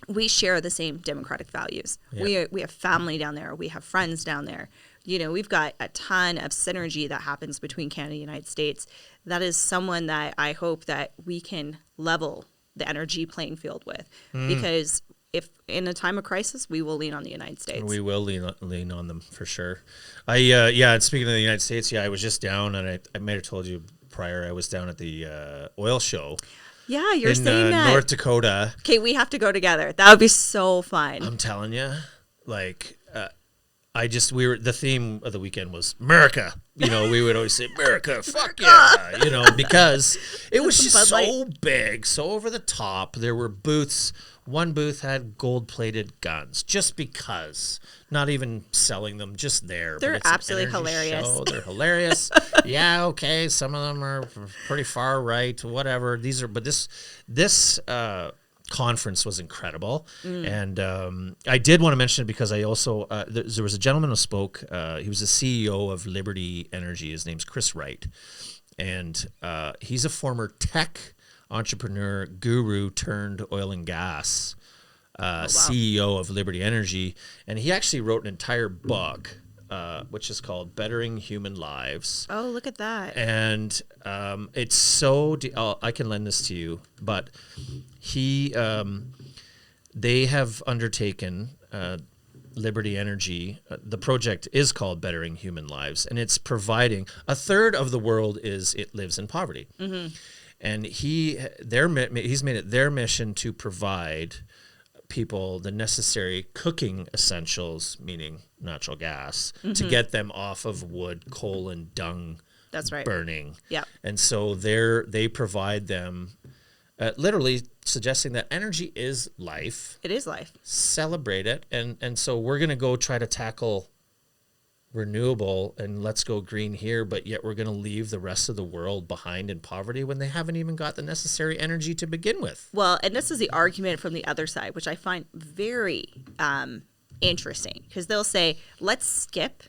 we share the same democratic values. We have family down there. We have friends down there. You know, we've got a ton of synergy that happens between Canada and the United States. That is someone that I hope that we can level the energy playing field with, because if in a time of crisis, we will lean on the United States. We will lean on them for sure. And speaking of the United States, I was just down, and I might have told you prior, I was down at the oil show. Yeah, you're saying that. North Dakota. Okay, we have to go together. That would be so fun. I'm telling you, like, the theme of the weekend was America. You know, we would always say, America, fuck yeah. You know, because it was just so big, so over the top. There were booths. One booth had gold-plated guns, just because. Not even selling them, just there. They're absolutely hilarious. Show. They're hilarious. Yeah, okay. Some of them are pretty far right, whatever. But this conference was incredible, and I did want to mention it because I also there was a gentleman who spoke. He was the CEO of Liberty Energy. His name's Chris Wright, and he's a former tech entrepreneur guru turned oil and gas CEO of Liberty Energy, and he actually wrote an entire book which is called Bettering Human Lives. Oh, look at that. And it's so I can lend this to you, but they have undertaken Liberty Energy. The project is called Bettering Human Lives, and it's providing a third of the world lives in poverty. And he's made it their mission to provide people the necessary cooking essentials, meaning natural gas, to get them off of wood, coal, and dung. That's right. Burning. Yeah. And so they provide them, literally suggesting that energy is life. It is life. Celebrate it. And so we're going to go try to tackle renewable and let's go green here, but yet we're going to leave the rest of the world behind in poverty when they haven't even got the necessary energy to begin with. Well, and this is the argument from the other side, which I find very interesting, because they'll say, let's skip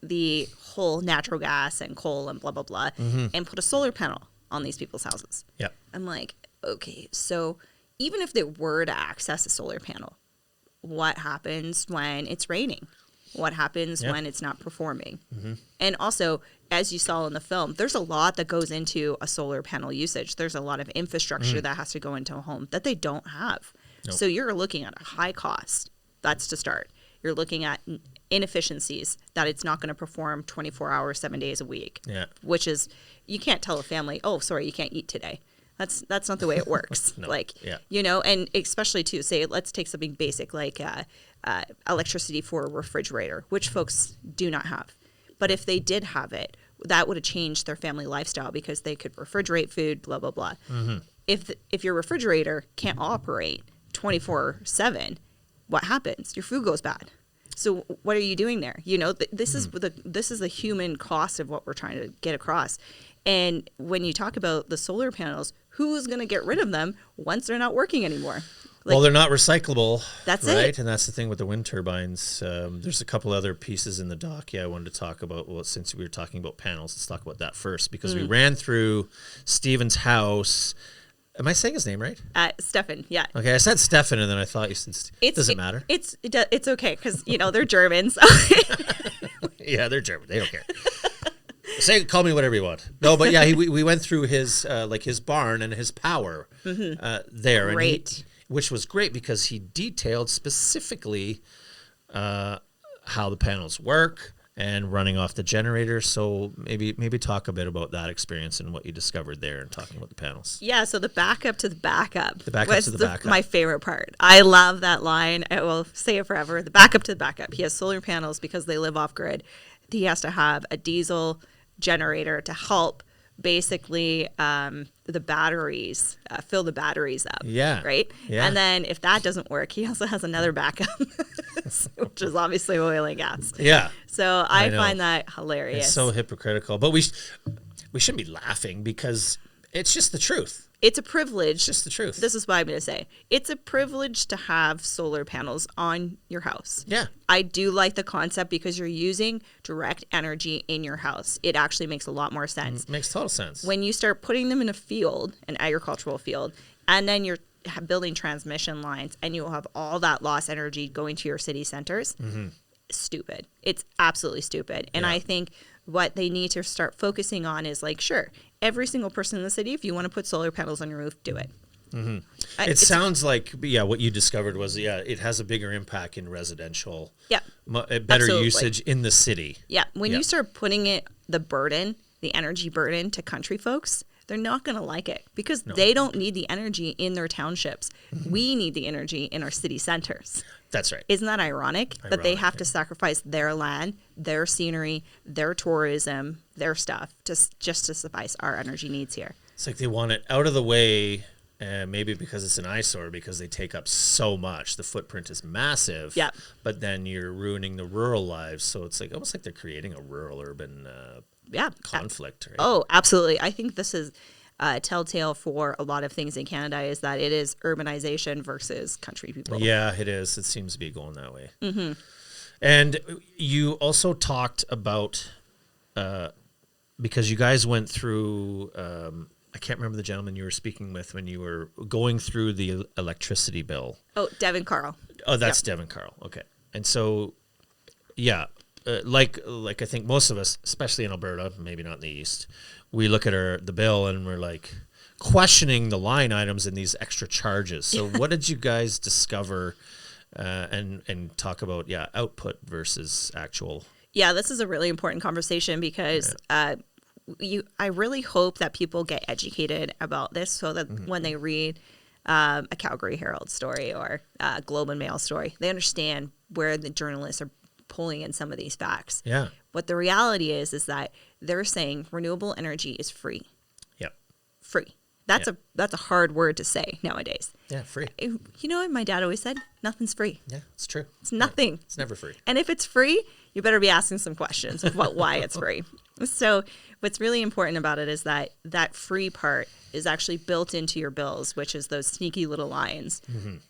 the whole natural gas and coal and blah, blah, blah, and put a solar panel on these people's houses. Yeah. I'm like, okay, so even if they were to access a solar panel, what happens when it's raining? What happens when it's not performing? And also, as you saw in the film, there's a lot that goes into a solar panel usage. There's a lot of infrastructure that has to go into a home that they don't have. Nope. So you're looking at a high cost. That's to start. You're looking at inefficiencies that it's not going to perform 24 hours, 7 days a week. Yeah. Which is, you can't tell a family, oh, sorry, you can't eat today. That's not the way it works. You know, and especially too, say, let's take something basic like electricity for a refrigerator, which folks do not have. But if they did have it, that would have changed their family lifestyle, because they could refrigerate food, blah, blah, blah. If your refrigerator can't operate 24/7, what happens? Your food goes bad. So what are you doing there? You know, this is the human cost of what we're trying to get across. And when you talk about the solar panels, who's going to get rid of them once they're not working anymore? Well, they're not recyclable. That's right? it. And that's the thing with the wind turbines. There's a couple other pieces in the doc. I wanted to talk about, well, since we were talking about panels, let's talk about that first, because we ran through Stephen's house. Am I saying his name right? Stefan, yeah. Okay, I said Stefan, and then I thought you said it doesn't matter. It's okay, because, you know, they're Germans. Yeah, they're German. They don't care. Call me whatever you want. No, but yeah, we went through his his barn and his power there. Great. which was great because he detailed specifically how the panels work and running off the generator. So maybe talk a bit about that experience and what you discovered there and talking about the panels. Yeah, so the backup to the backup. The backup to the backup. My favorite part. I love that line. I will say it forever. The backup to the backup. He has solar panels because they live off grid. He has to have a diesel generator to help basically the batteries, fill the batteries up. Yeah. Right? Yeah. And then if that doesn't work, he also has another backup, which is obviously oil and gas. Yeah. So I find that hilarious. It's so hypocritical. But we shouldn't be laughing because it's just the truth. It's a privilege. It's just the truth. This is what I'm going to say. It's a privilege to have solar panels on your house. Yeah. I do like the concept because you're using direct energy in your house. It actually makes a lot more sense. It makes total sense. When you start putting them in a field, an agricultural field, and then you're building transmission lines and you'll have all that lost energy going to your city centers, stupid. It's absolutely stupid. And I think what they need to start focusing on is like, sure, every single person in the city, if you want to put solar panels on your roof, do it. It sounds like, what you discovered was, it has a bigger impact in residential. Yeah. Better Absolutely. usage in the city. Yeah. When you start putting the energy burden to country folks, they're not going to like it because they don't need the energy in their townships. We need the energy in our city centers. That's right. Isn't that ironic that they have to sacrifice their land, their scenery, their tourism, their stuff just to suffice our energy needs here? It's like they want it out of the way, maybe because it's an eyesore, because they take up so much. The footprint is massive. Yeah. But then you're ruining the rural lives. So it's like almost like they're creating a rural-urban conflict. Right? Oh, absolutely. I think this is telltale for a lot of things in Canada is that it is urbanization versus country people. Yeah, it is. It seems to be going that way. Mm-hmm. And you also talked about, because you guys went through, I can't remember the gentleman you were speaking with when you were going through the electricity bill. Oh, Devin Carl. Oh, that's Devin Carl. Okay. And so, like I think most of us, especially in Alberta, maybe not in the East, we look at the bill and we're like questioning the line items and these extra charges. So what did you guys discover and talk about, output versus actual? Yeah, this is a really important conversation because I really hope that people get educated about this so that when they read a Calgary Herald story or a Globe and Mail story, they understand where the journalists are pulling in some of these facts. Yeah. What the reality is that they're saying renewable energy is free. Yep. Free. That's a hard word to say nowadays. Yeah, free. You know what my dad always said? Nothing's free. Yeah, it's true. It's nothing. Yeah, it's never free. And if it's free, you better be asking some questions about why it's free. So what's really important about it is that free part is actually built into your bills, which is those sneaky little lines.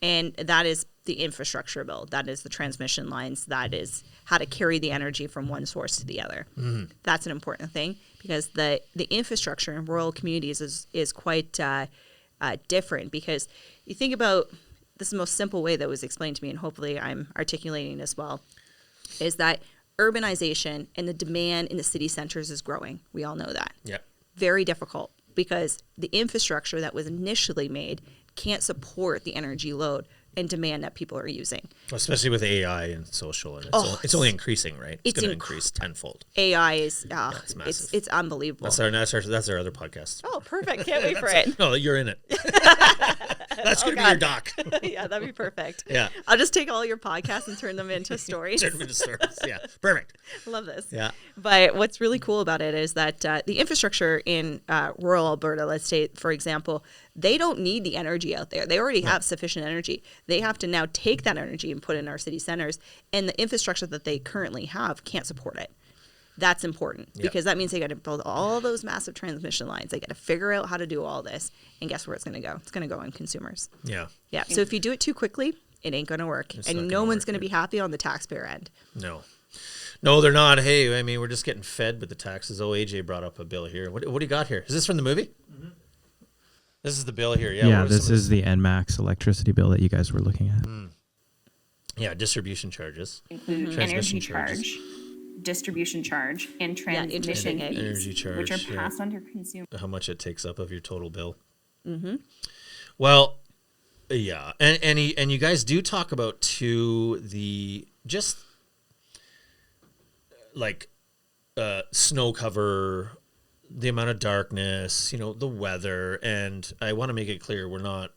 And that is the infrastructure bill. That is the transmission lines. That is how to carry the energy from one source to the other. That's an important thing because the infrastructure in rural communities is quite different because you think about this is the most simple way that was explained to me, and hopefully I'm articulating this well, is that urbanization and the demand in the city centers is growing. We all know that. Yeah. Very difficult because the infrastructure that was initially made can't support the energy load and demand that people are using. Especially with AI and social, and it's only increasing, right? It's going to increase tenfold. AI is it's massive. It's unbelievable. That's our other podcast. Oh, perfect! Can't wait for it. No, you're in it. That's going to be your doc. Yeah, that'd be perfect. Yeah, I'll just take all your podcasts and turn them into stories. Turn them into stories. Yeah, perfect. Love this. Yeah. But what's really cool about it is that the infrastructure in rural Alberta, let's say, for example, they don't need the energy out there. They already have sufficient energy. They have to now take that energy and put it in our city centers, and the infrastructure that they currently have can't support it. That's important because that means they got to build all those massive transmission lines. They got to figure out how to do all this, and guess where it's going to go? It's going to go on consumers. Yeah. Yeah. So if you do it too quickly, it ain't going to work, and no one's going to be happy on the taxpayer end. No, they're not. Hey, I mean, we're just getting fed with the taxes. Oh, AJ brought up a bill here. What do you got here? Is this from the movie? Mm-hmm. This is the bill here. Yeah, this is the NMAX electricity bill that you guys were looking at. Yeah, distribution charges. Energy charge, distribution charge, and transmission fees, energy charge, which are passed on to consumers. How much it takes up of your total bill. Well, Yeah, and you guys do talk about too the just like snow cover, the amount of darkness, the weather, and I want to make it clear we're not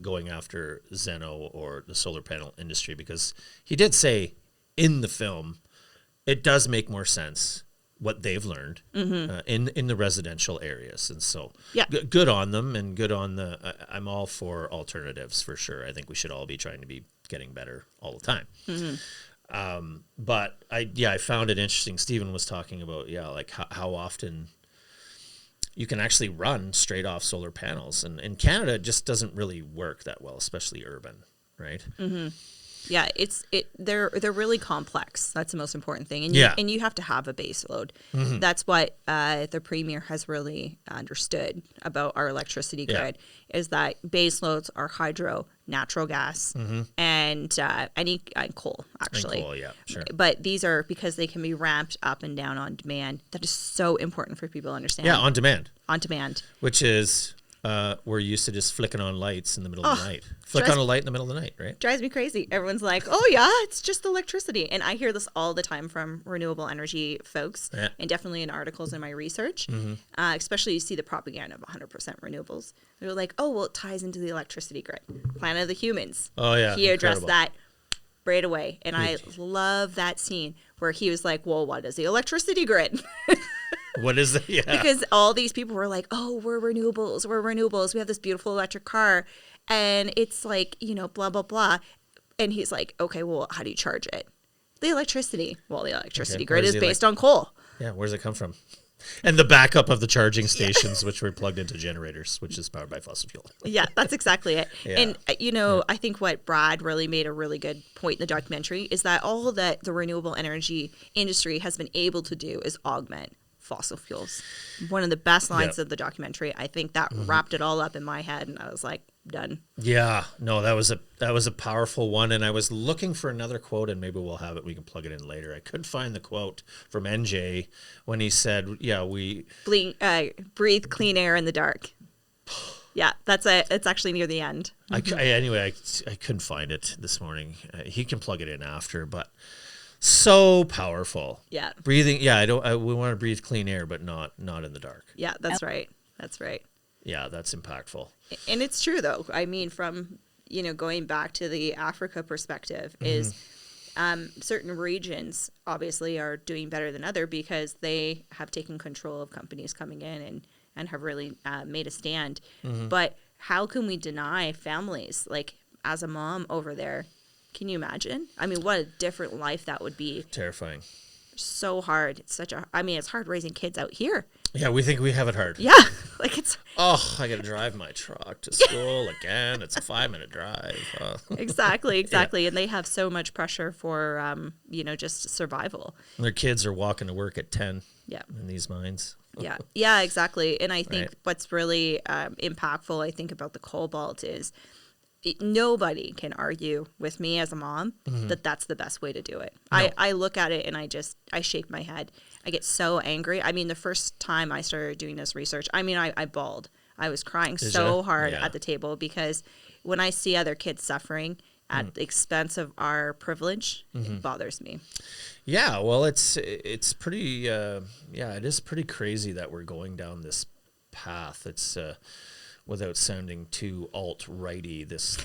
going after Zeno or the solar panel industry, because he did say in the film it does make more sense what they've learned in the residential areas, and so good on them, and good on I'm all for alternatives for sure. I think we should all be trying to be getting better all the time. But I found it interesting. Stephen was talking about like how often you can actually run straight off solar panels, and in Canada it just doesn't really work that well, especially urban, right? Yeah, they're really complex. That's the most important thing, and you have to have a base load. That's what the Premier has really understood about our electricity grid, is that base loads are hydro, natural gas, and coal, actually. And coal, yeah, sure. But these are, because they can be ramped up and down on demand. That is so important for people to understand. Yeah, on demand. On demand. Which is... we're used to just flicking on lights in the middle of the night. Flick on a light in the middle of the night, right? Drives me crazy. Everyone's like, oh yeah, it's just electricity. And I hear this all the time from renewable energy folks, and definitely in articles in my research. Especially you see the propaganda of 100% renewables. They're like, oh, well, it ties into the electricity grid. Planet of the Humans. Oh yeah, he addressed that right away. And I love that scene where he was like, well, what is the electricity grid? What is that? Yeah. Because all these people were like, oh, we're renewables. We have this beautiful electric car. And it's like, blah, blah, blah. And he's like, okay, well, how do you charge it? The electricity. Well, the electricity grid is based on coal. Yeah, where does it come from? And the backup of the charging stations, which were plugged into generators, which is powered by fossil fuel. Yeah, that's exactly it. Yeah. And, I think what Brad really made a really good point in the documentary is that all that the renewable energy industry has been able to do is augment fossil fuels. One of the best lines of the documentary. I think that wrapped it all up in my head, and I was like, done. Yeah, no, that was a powerful one, and I was looking for another quote, and maybe we'll have it. We can plug it in later. I couldn't find the quote from NJ when he said, we breathe clean air in the dark. Yeah, it's actually near the end. Anyway, I couldn't find it this morning. He can plug it in after, but. So powerful. Yeah. Breathing. Yeah. We want to breathe clean air, but not in the dark. Yeah, that's right. That's right. Yeah, that's impactful. And it's true though. I mean, from going back to the Africa perspective, is certain regions obviously are doing better than other because they have taken control of companies coming in and have really made a stand. But how can we deny families, like as a mom over there? Can you imagine? I mean, what a different life that would be. Terrifying. So hard. It's hard raising kids out here. Yeah, we think we have it hard. Yeah. Like it's. Oh, I got to drive my truck to school again. It's a 5-minute drive. Exactly. Yeah. And they have so much pressure for, just survival. And their kids are walking to work at 10. Yeah. In these mines. Yeah, exactly. And I think what's really impactful, I think, about the cobalt is, nobody can argue with me as a mom that that's the best way to do it. No. I look at it and I shake my head. I get so angry. I mean, the first time I started doing this research, I bawled. I was crying so hard at the table because when I see other kids suffering at the expense of our privilege, it bothers me. Yeah, well, it's pretty, it is pretty crazy that we're going down this path. It's, without sounding too alt-righty, this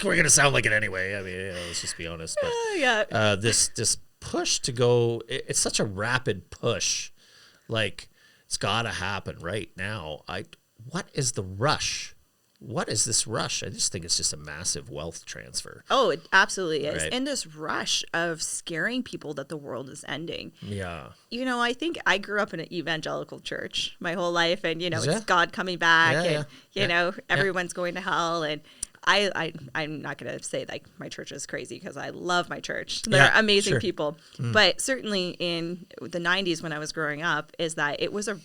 we're gonna sound like it anyway. I mean, let's just be honest. But this push to go, it's such a rapid push. Like it's gotta happen right now. What is the rush? What is this rush? I just think it's just a massive wealth transfer. Oh, it absolutely is. Right. And this rush of scaring people that the world is ending. Yeah. I think I grew up in an evangelical church my whole life, and, it's God coming back, everyone's going to hell. And I'm not going to say like my church is crazy because I love my church. They're amazing people. But certainly in the 90s when I was growing up, is that it was a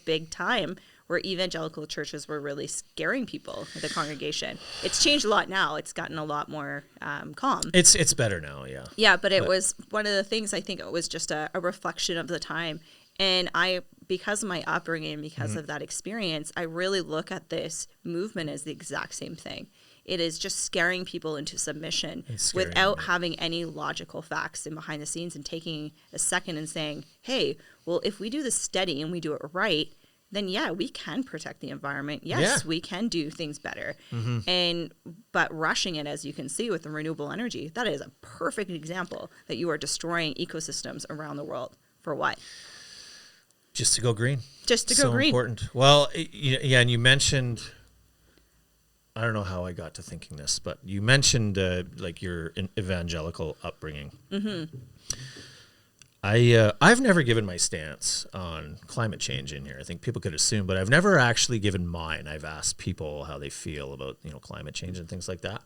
big time where evangelical churches were really scaring people, the congregation. It's changed a lot now. It's gotten a lot more calm. It's better now, yeah. Yeah, but it was one of the things, I think it was just a reflection of the time. And I because of my upbringing, because of that experience, I really look at this movement as the exact same thing. It is just scaring people into submission without having any logical facts in behind the scenes, and taking a second and saying, hey, well, if we do this steady and we do it right, then yeah, we can protect the environment. Yes, we can do things better. But rushing it, as you can see with the renewable energy, that is a perfect example that you are destroying ecosystems around the world. For what? Just to go green. Just to go green. So important. Well, yeah, and you mentioned, I don't know how I got to thinking this, but you mentioned like your evangelical upbringing. I've never given my stance on climate change in here. I think people could assume, but I've never actually given mine. I've asked people how they feel about, climate change and things like that.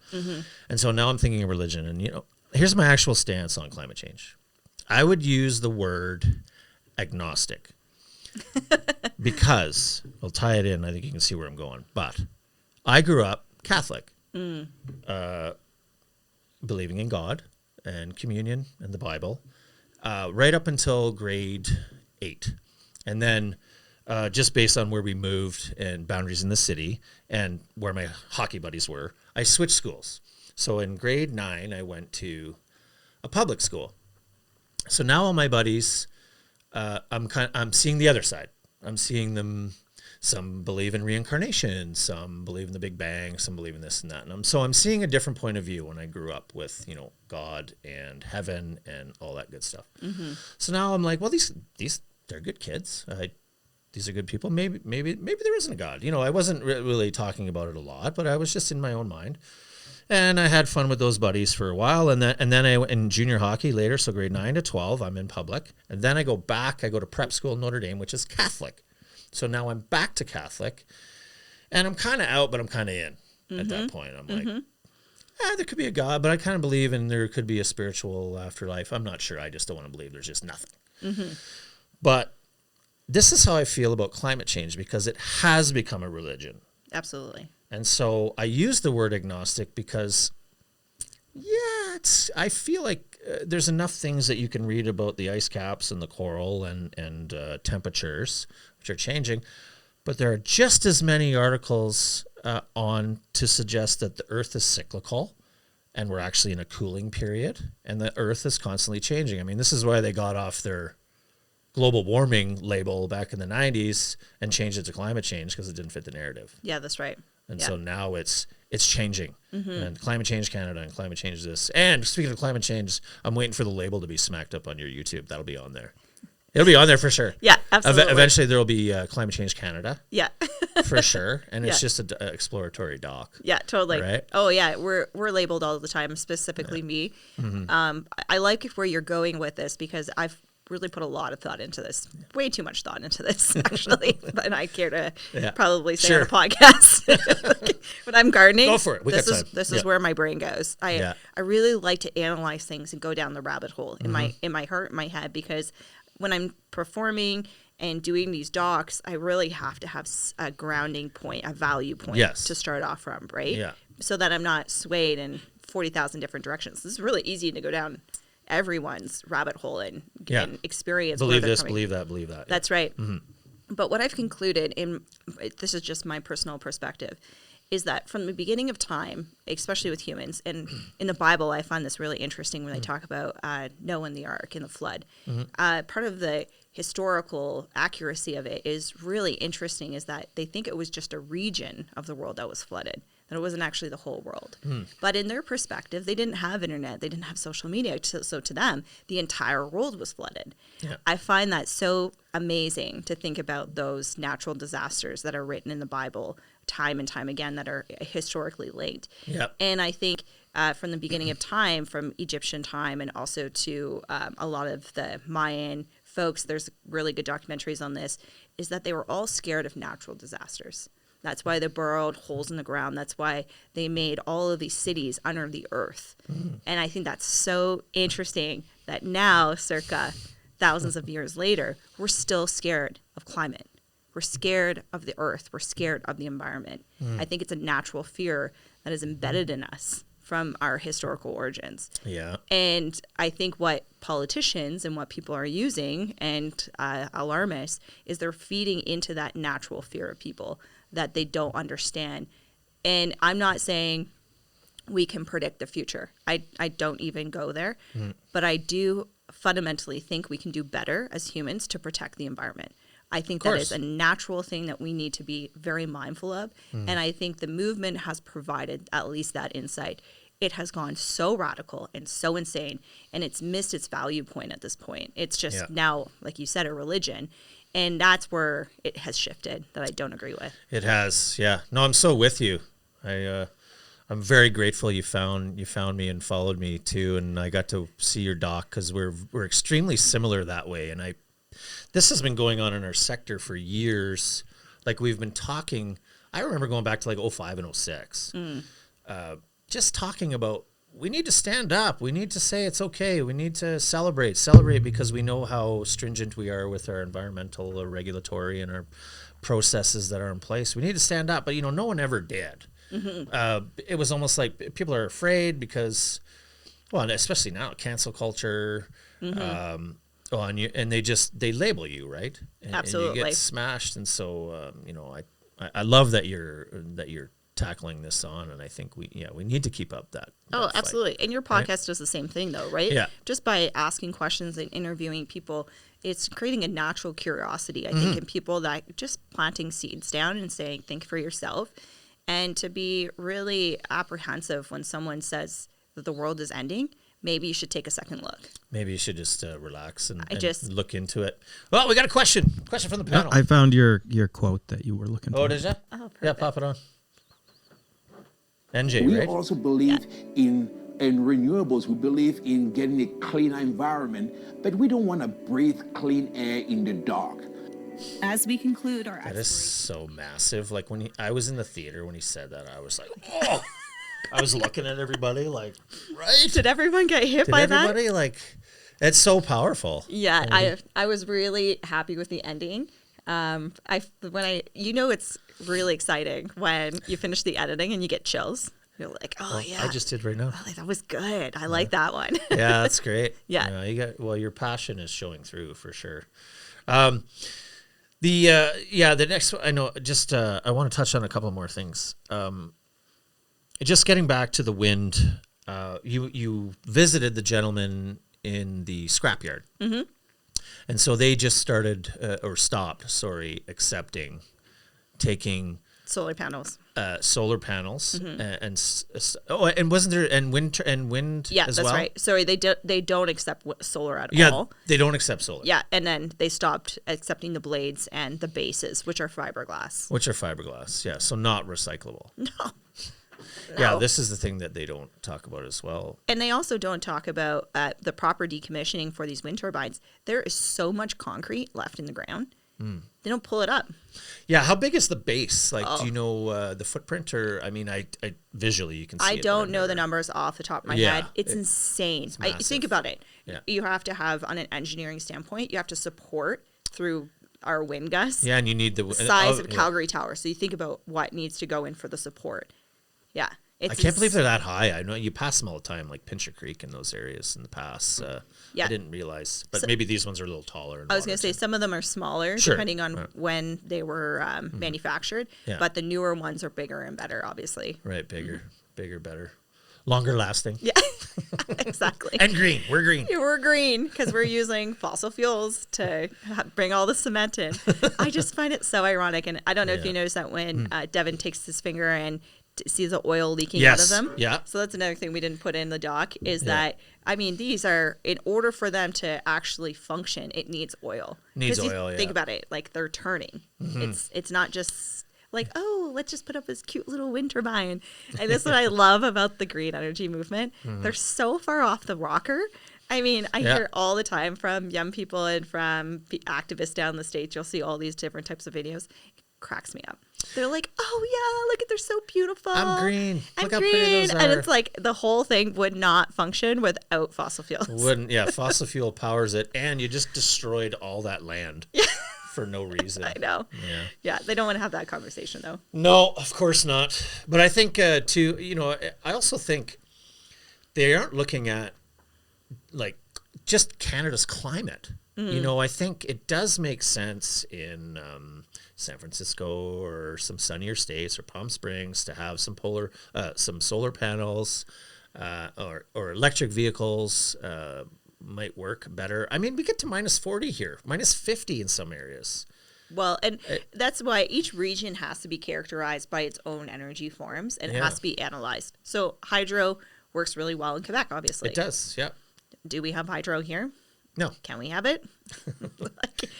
And so now I'm thinking of religion, and here's my actual stance on climate change. I would use the word agnostic because I'll tie it in. I think you can see where I'm going. But I grew up Catholic, believing in God and communion and the Bible, right up until grade 8. And then just based on where we moved and boundaries in the city and where my hockey buddies were, I switched schools. So in grade 9, I went to a public school. So now all my buddies, I'm seeing the other side. I'm seeing them. Some believe in reincarnation, some believe in the Big Bang, some believe in this and that. And I'm seeing a different point of view when I grew up with, God and heaven and all that good stuff. So now I'm like, well, these they're good kids. These are good people. Maybe there isn't a God. I wasn't really talking about it a lot, but I was just in my own mind. And I had fun with those buddies for a while. And then I went in junior hockey later, so grade 9 to 12, I'm in public. And then I go to prep school in Notre Dame, which is Catholic. So now I'm back to Catholic, and I'm kind of out, but I'm kind of in at that point. I'm like, there could be a God, but I kind of believe in there could be a spiritual afterlife. I'm not sure. I just don't want to believe there's just nothing. But this is how I feel about climate change, because it has become a religion. Absolutely. And so I use the word agnostic because, I feel like there's enough things that you can read about the ice caps and the coral and temperatures, which are changing, but there are just as many articles on to suggest that the Earth is cyclical and we're actually in a cooling period and the Earth is constantly changing. I mean, this is why they got off their global warming label back in the 90s and changed it to climate change, because it didn't fit the narrative. Yeah, that's right. And so now it's changing. And Climate Change Canada and Climate Change this. And speaking of climate change, I'm waiting for the label to be smacked up on your YouTube. That'll be on there. It'll be on there for sure. Yeah, absolutely. Eventually there will be Climate Change Canada. Yeah. For sure. And it's just an exploratory doc. Yeah, totally. Right? Oh, yeah. We're labeled all the time, specifically me. I like where you're going with this, because I've really put a lot of thought into this. Way too much thought into this, actually. But I care to probably say on a podcast. When I'm gardening, go for it. This is where my brain goes. I really like to analyze things and go down the rabbit hole in my heart, in my head, because when I'm performing and doing these docs, I really have to have a grounding point, a value point to start off from, right? Yeah. So that I'm not swayed in 40,000 different directions. This is really easy to go down everyone's rabbit hole and experience. Believe this, believe that. That's right. But what I've concluded, this is just my personal perspective, is that from the beginning of time, especially with humans, and in the Bible, I find this really interesting when they talk about Noah and the ark and the flood. Part of the historical accuracy of it is really interesting, is that they think it was just a region of the world that was flooded, that it wasn't actually the whole world. But in their perspective, they didn't have internet, they didn't have social media, so to them, the entire world was flooded. I find that so amazing to think about those natural disasters that are written in the Bible time and time again that are historically linked. And I think from the beginning of time, from Egyptian time and also to a lot of the Mayan folks, there's really good documentaries on this, is that they were all scared of natural disasters. That's why they burrowed holes in the ground. That's why they made all of these cities under the earth. And I think that's so interesting that now, circa thousands of years later, we're still scared of climate. We're scared of the earth. We're scared of the environment. I think it's a natural fear that is embedded in us from our historical origins. Yeah. And I think what politicians and what people are using and alarmists is they're feeding into that natural fear of people that they don't understand. And I'm not saying we can predict the future. I don't even go there. But I do fundamentally think we can do better as humans to protect the environment. I think that is a natural thing that we need to be very mindful of. And I think the movement has provided at least that insight. It has gone so radical and so insane, and it's missed its value point at this point. It's just now, like you said, a religion. And that's where it has shifted that I don't agree with. It has, yeah. No, I'm so with you. I'm very grateful you found me and followed me too, and I got to see your doc because we're extremely similar that way. And this has been going on in our sector for years. Like we've been talking. I remember going back to like 05 and 06, just talking about we need to stand up. We need to say it's okay. We need to celebrate because we know how stringent we are with our environmental, regulatory, and our processes that are in place. We need to stand up, but no one ever did. It was almost like people are afraid because, well, and especially now, cancel culture. And they label you, right? Absolutely. And you get smashed, and so I love that you're tackling this on, and I think we need to keep up that. Oh, fight. Absolutely. And your podcast does the same thing, though, right? Yeah. Just by asking questions and interviewing people, it's creating a natural curiosity, I think, in people that just planting seeds down and saying, think for yourself, and to be really apprehensive when someone says that the world is ending. Maybe you should take a second look. Maybe you should just relax and look into it. Well, we got a question from the panel. I found your quote that you were looking for. Oh, did you? Oh, perfect. Yeah, pop it on. NJ, we right? also believe in renewables. We believe in getting a cleaner environment, but we don't want to breathe clean air in the dark. As we conclude our That is so massive. Like I was in the theater when he said that, I was like, oh. I was looking at everybody like, right? Did everyone get hit by that? Everybody like, it's so powerful. Yeah, I was really happy with the ending. It's really exciting when you finish the editing and you get chills. You're like, oh yeah, I just did right now. Oh, that was good. I like that one. Yeah, that's great. Yeah, your passion is showing through for sure. The next one, I know. Just I want to touch on a couple more things. Just getting back to the wind, you visited the gentleman in the scrapyard, and so they just started taking solar panels. And wasn't there and wind? Yeah, as that's well? right. Sorry, they don't accept solar at all. They don't accept solar. Yeah, and then they stopped accepting the blades and the bases, which are fiberglass. Yeah, so not recyclable. No. Yeah, this is the thing that they don't talk about as well. And they also don't talk about the proper decommissioning for these wind turbines. There is so much concrete left in the ground. They don't pull it up. Yeah, how big is the base? Like, do you know the footprint? Or, I mean, I visually you can see I don't know the numbers off the top of my head. It's insane. Think about it. Yeah. You have to have, on an engineering standpoint, you have to support through our wind gusts. Yeah, and you need the size of Calgary Tower. So you think about what needs to go in for the support. Yeah. I can't believe they're that high. I know you pass them all the time, like Pincher Creek in those areas in the past. I didn't realize. But maybe these ones are a little taller. I was going to say some of them are smaller, depending on when they were manufactured. Yeah. But the newer ones are bigger and better, obviously. Right, bigger, better. Longer lasting. Yeah, exactly. And green. We're green. Yeah, we're green because we're using fossil fuels to bring all the cement in. I just find it so ironic. And I don't know if you noticed that when Devin takes his finger and sees the oil leaking out of them. Yeah. So that's another thing we didn't put in the doc is that, I mean, these are, in order for them to actually function, it needs oil. Think about it, like they're turning. It's not just like, oh, let's just put up this cute little wind turbine. And that's what I love about the green energy movement. They're so far off the rocker. I mean, I hear all the time from young people and from activists down the States. You'll see all these different types of videos. Cracks me up. They're like, oh yeah, look at, they're so beautiful. I'm green. Look how pretty those are. And it's like the whole thing would not function without fossil fuels. Fossil fuel powers it, and you just destroyed all that land for no reason. I know. Yeah, they don't want to have that conversation though. No, of course not. But I think too, I also think they aren't looking at like just Canada's climate. You know, I think it does make sense in San Francisco or some sunnier states or Palm Springs to have some solar panels or electric vehicles might work better. I mean, we get to minus 40 here, minus 50 in some areas. Well, and that's why each region has to be characterized by its own energy forms, and it has to be analyzed. So hydro works really well in Quebec, obviously. It does, yeah. Do we have hydro here? No. Can we have it?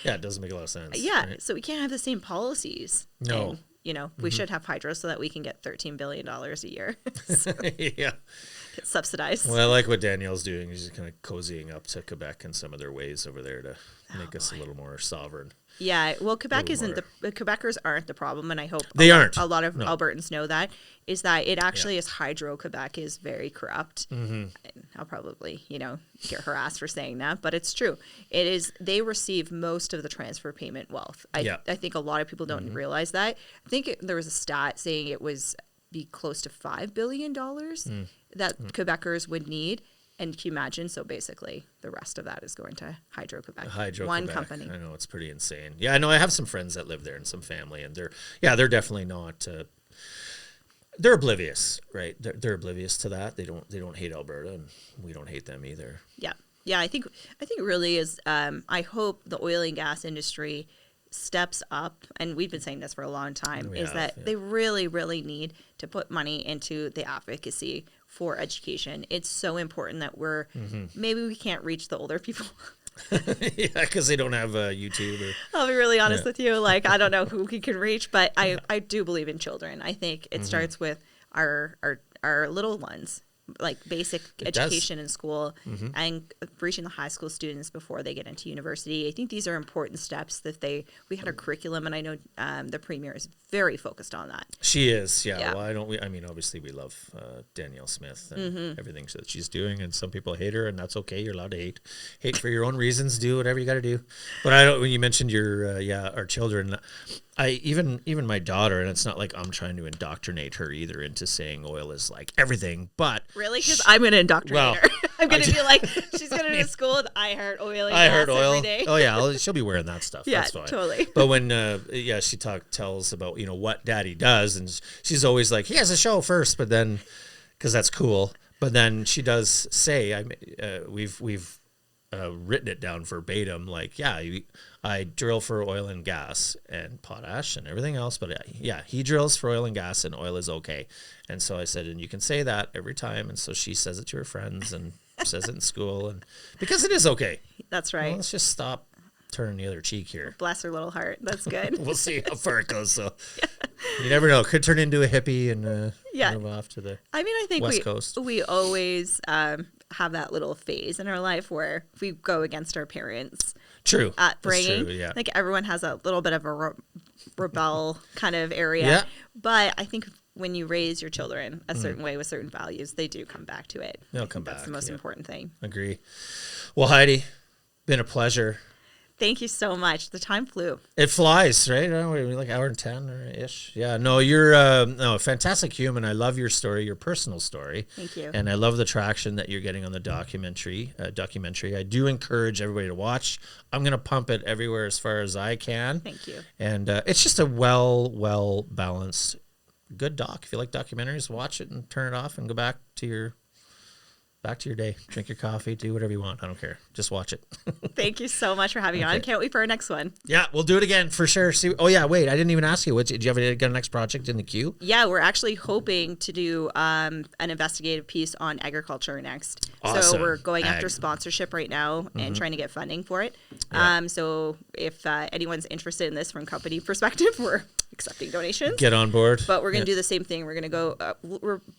Yeah, it doesn't make a lot of sense. Yeah, right? so we can't have the same policies. No. And, you know, we should have hydro so that we can get $13 billion a year. Yeah. Get subsidized. Well, I like what Danielle's doing. She's kind of cozying up to Quebec and some of their ways over there to make us a little more sovereign. Yeah, well, Quebec isn't the Quebecers aren't the problem, and I hope they aren't. A lot of Albertans know that is that it actually is Hydro Quebec is very corrupt. I'll probably get harassed for saying that, but it's true. It is. They receive most of the transfer payment wealth. I think a lot of people don't realize that. I think there was a stat saying it was be close to $5 billion that Quebecers would need. And can you imagine? So basically, the rest of that is going to Hydro Quebec. One company. I know, it's pretty insane. Yeah, I know. I have some friends that live there and some family, and they're definitely not. They're oblivious, right? They're oblivious to that. They don't hate Alberta, and we don't hate them either. Yeah. I think it really is. I hope the oil and gas industry steps up, and we've been saying this for a long time, they really, really need to put money into the advocacy for education. It's so important that maybe we can't reach the older people. Yeah, because they don't have YouTube. I'll be really honest with you. Like, I don't know who we can reach, but I do believe in children. I think it starts with our little ones. Like basic education in school and reaching the high school students before they get into university. I think these are important steps that we had a curriculum, and I know the Premier is very focused on that. She is, yeah. Well, I mean, obviously we love Danielle Smith and everything that she's doing, and some people hate her, and that's okay. You're allowed to hate for your own reasons. Do whatever you got to do. But when you mentioned our children, even my daughter, and it's not like I'm trying to indoctrinate her either into saying oil is like everything, but really, because I'm going to indoctrinate her. I'm going to be like, she's going to go to school with I heart oil and gas every day. Oh yeah, she'll be wearing that stuff. Yeah, that's fine. Totally. But when she tells about what Daddy does, and she's always like, he has a show first, but then because that's cool. But then she does say, we've written it down verbatim, like, I drill for oil and gas and potash and everything else, but he drills for oil and gas and oil is okay. And so I said, and you can say that every time. And so she says it to her friends and says it in school, and because it is okay. That's right. Well, let's just stop turning the other cheek here. Bless her little heart. That's good. We'll see how far it goes. So you never know. Could turn into a hippie and move off to the I think West Coast. We always have that little phase in our life where we go against our parents. True. Upbringing. True, yeah. Like everyone has a little bit of a rebel kind of area. Yeah. But I think when you raise your children a certain way with certain values, they do come back to it. They'll come back. That's the most important thing. Agree. Well, Heidi, been a pleasure. Thank you so much. The time flew. It flies, right? We're like hour and 10 or ish. Yeah. No, you're a fantastic human. I love your story, your personal story. Thank you. And I love the traction that you're getting on the documentary. I do encourage everybody to watch. I'm going to pump it everywhere as far as I can. Thank you. And it's just a well balanced, good doc. If you like documentaries, watch it and turn it off and go back to your day. Drink your coffee, do whatever you want. I don't care. Just watch it. Thank you so much for having me on. Can't wait for our next one. Yeah, we'll do it again for sure. Wait, I didn't even ask you. Do you have a next project in the queue? Yeah, we're actually hoping to do an investigative piece on agriculture next. Awesome. So we're going after sponsorship right now and trying to get funding for it. Yeah. So if anyone's interested in this from company perspective, we're accepting donations. Get on board. But we're going to do the same thing. We're going to go,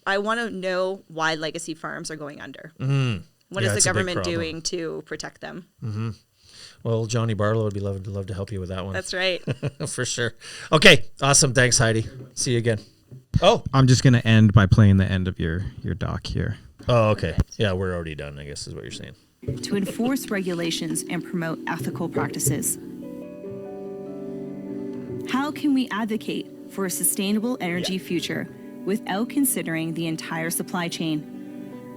I want to know why legacy farms are going under. What is the government doing to protect them? Well, Johnny Barlow would love to help you with that one. That's right. For sure. Okay, awesome. Thanks, Heidi. See you again. Oh, I'm just going to end by playing the end of your doc here. Oh, okay. Yeah, we're already done, I guess is what you're saying. To enforce regulations and promote ethical practices. How can we advocate for a sustainable energy future without considering the entire supply chain?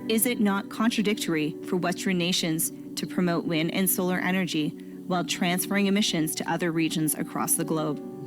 Is it not contradictory for Western nations to promote wind and solar energy while transferring emissions to other regions across the globe?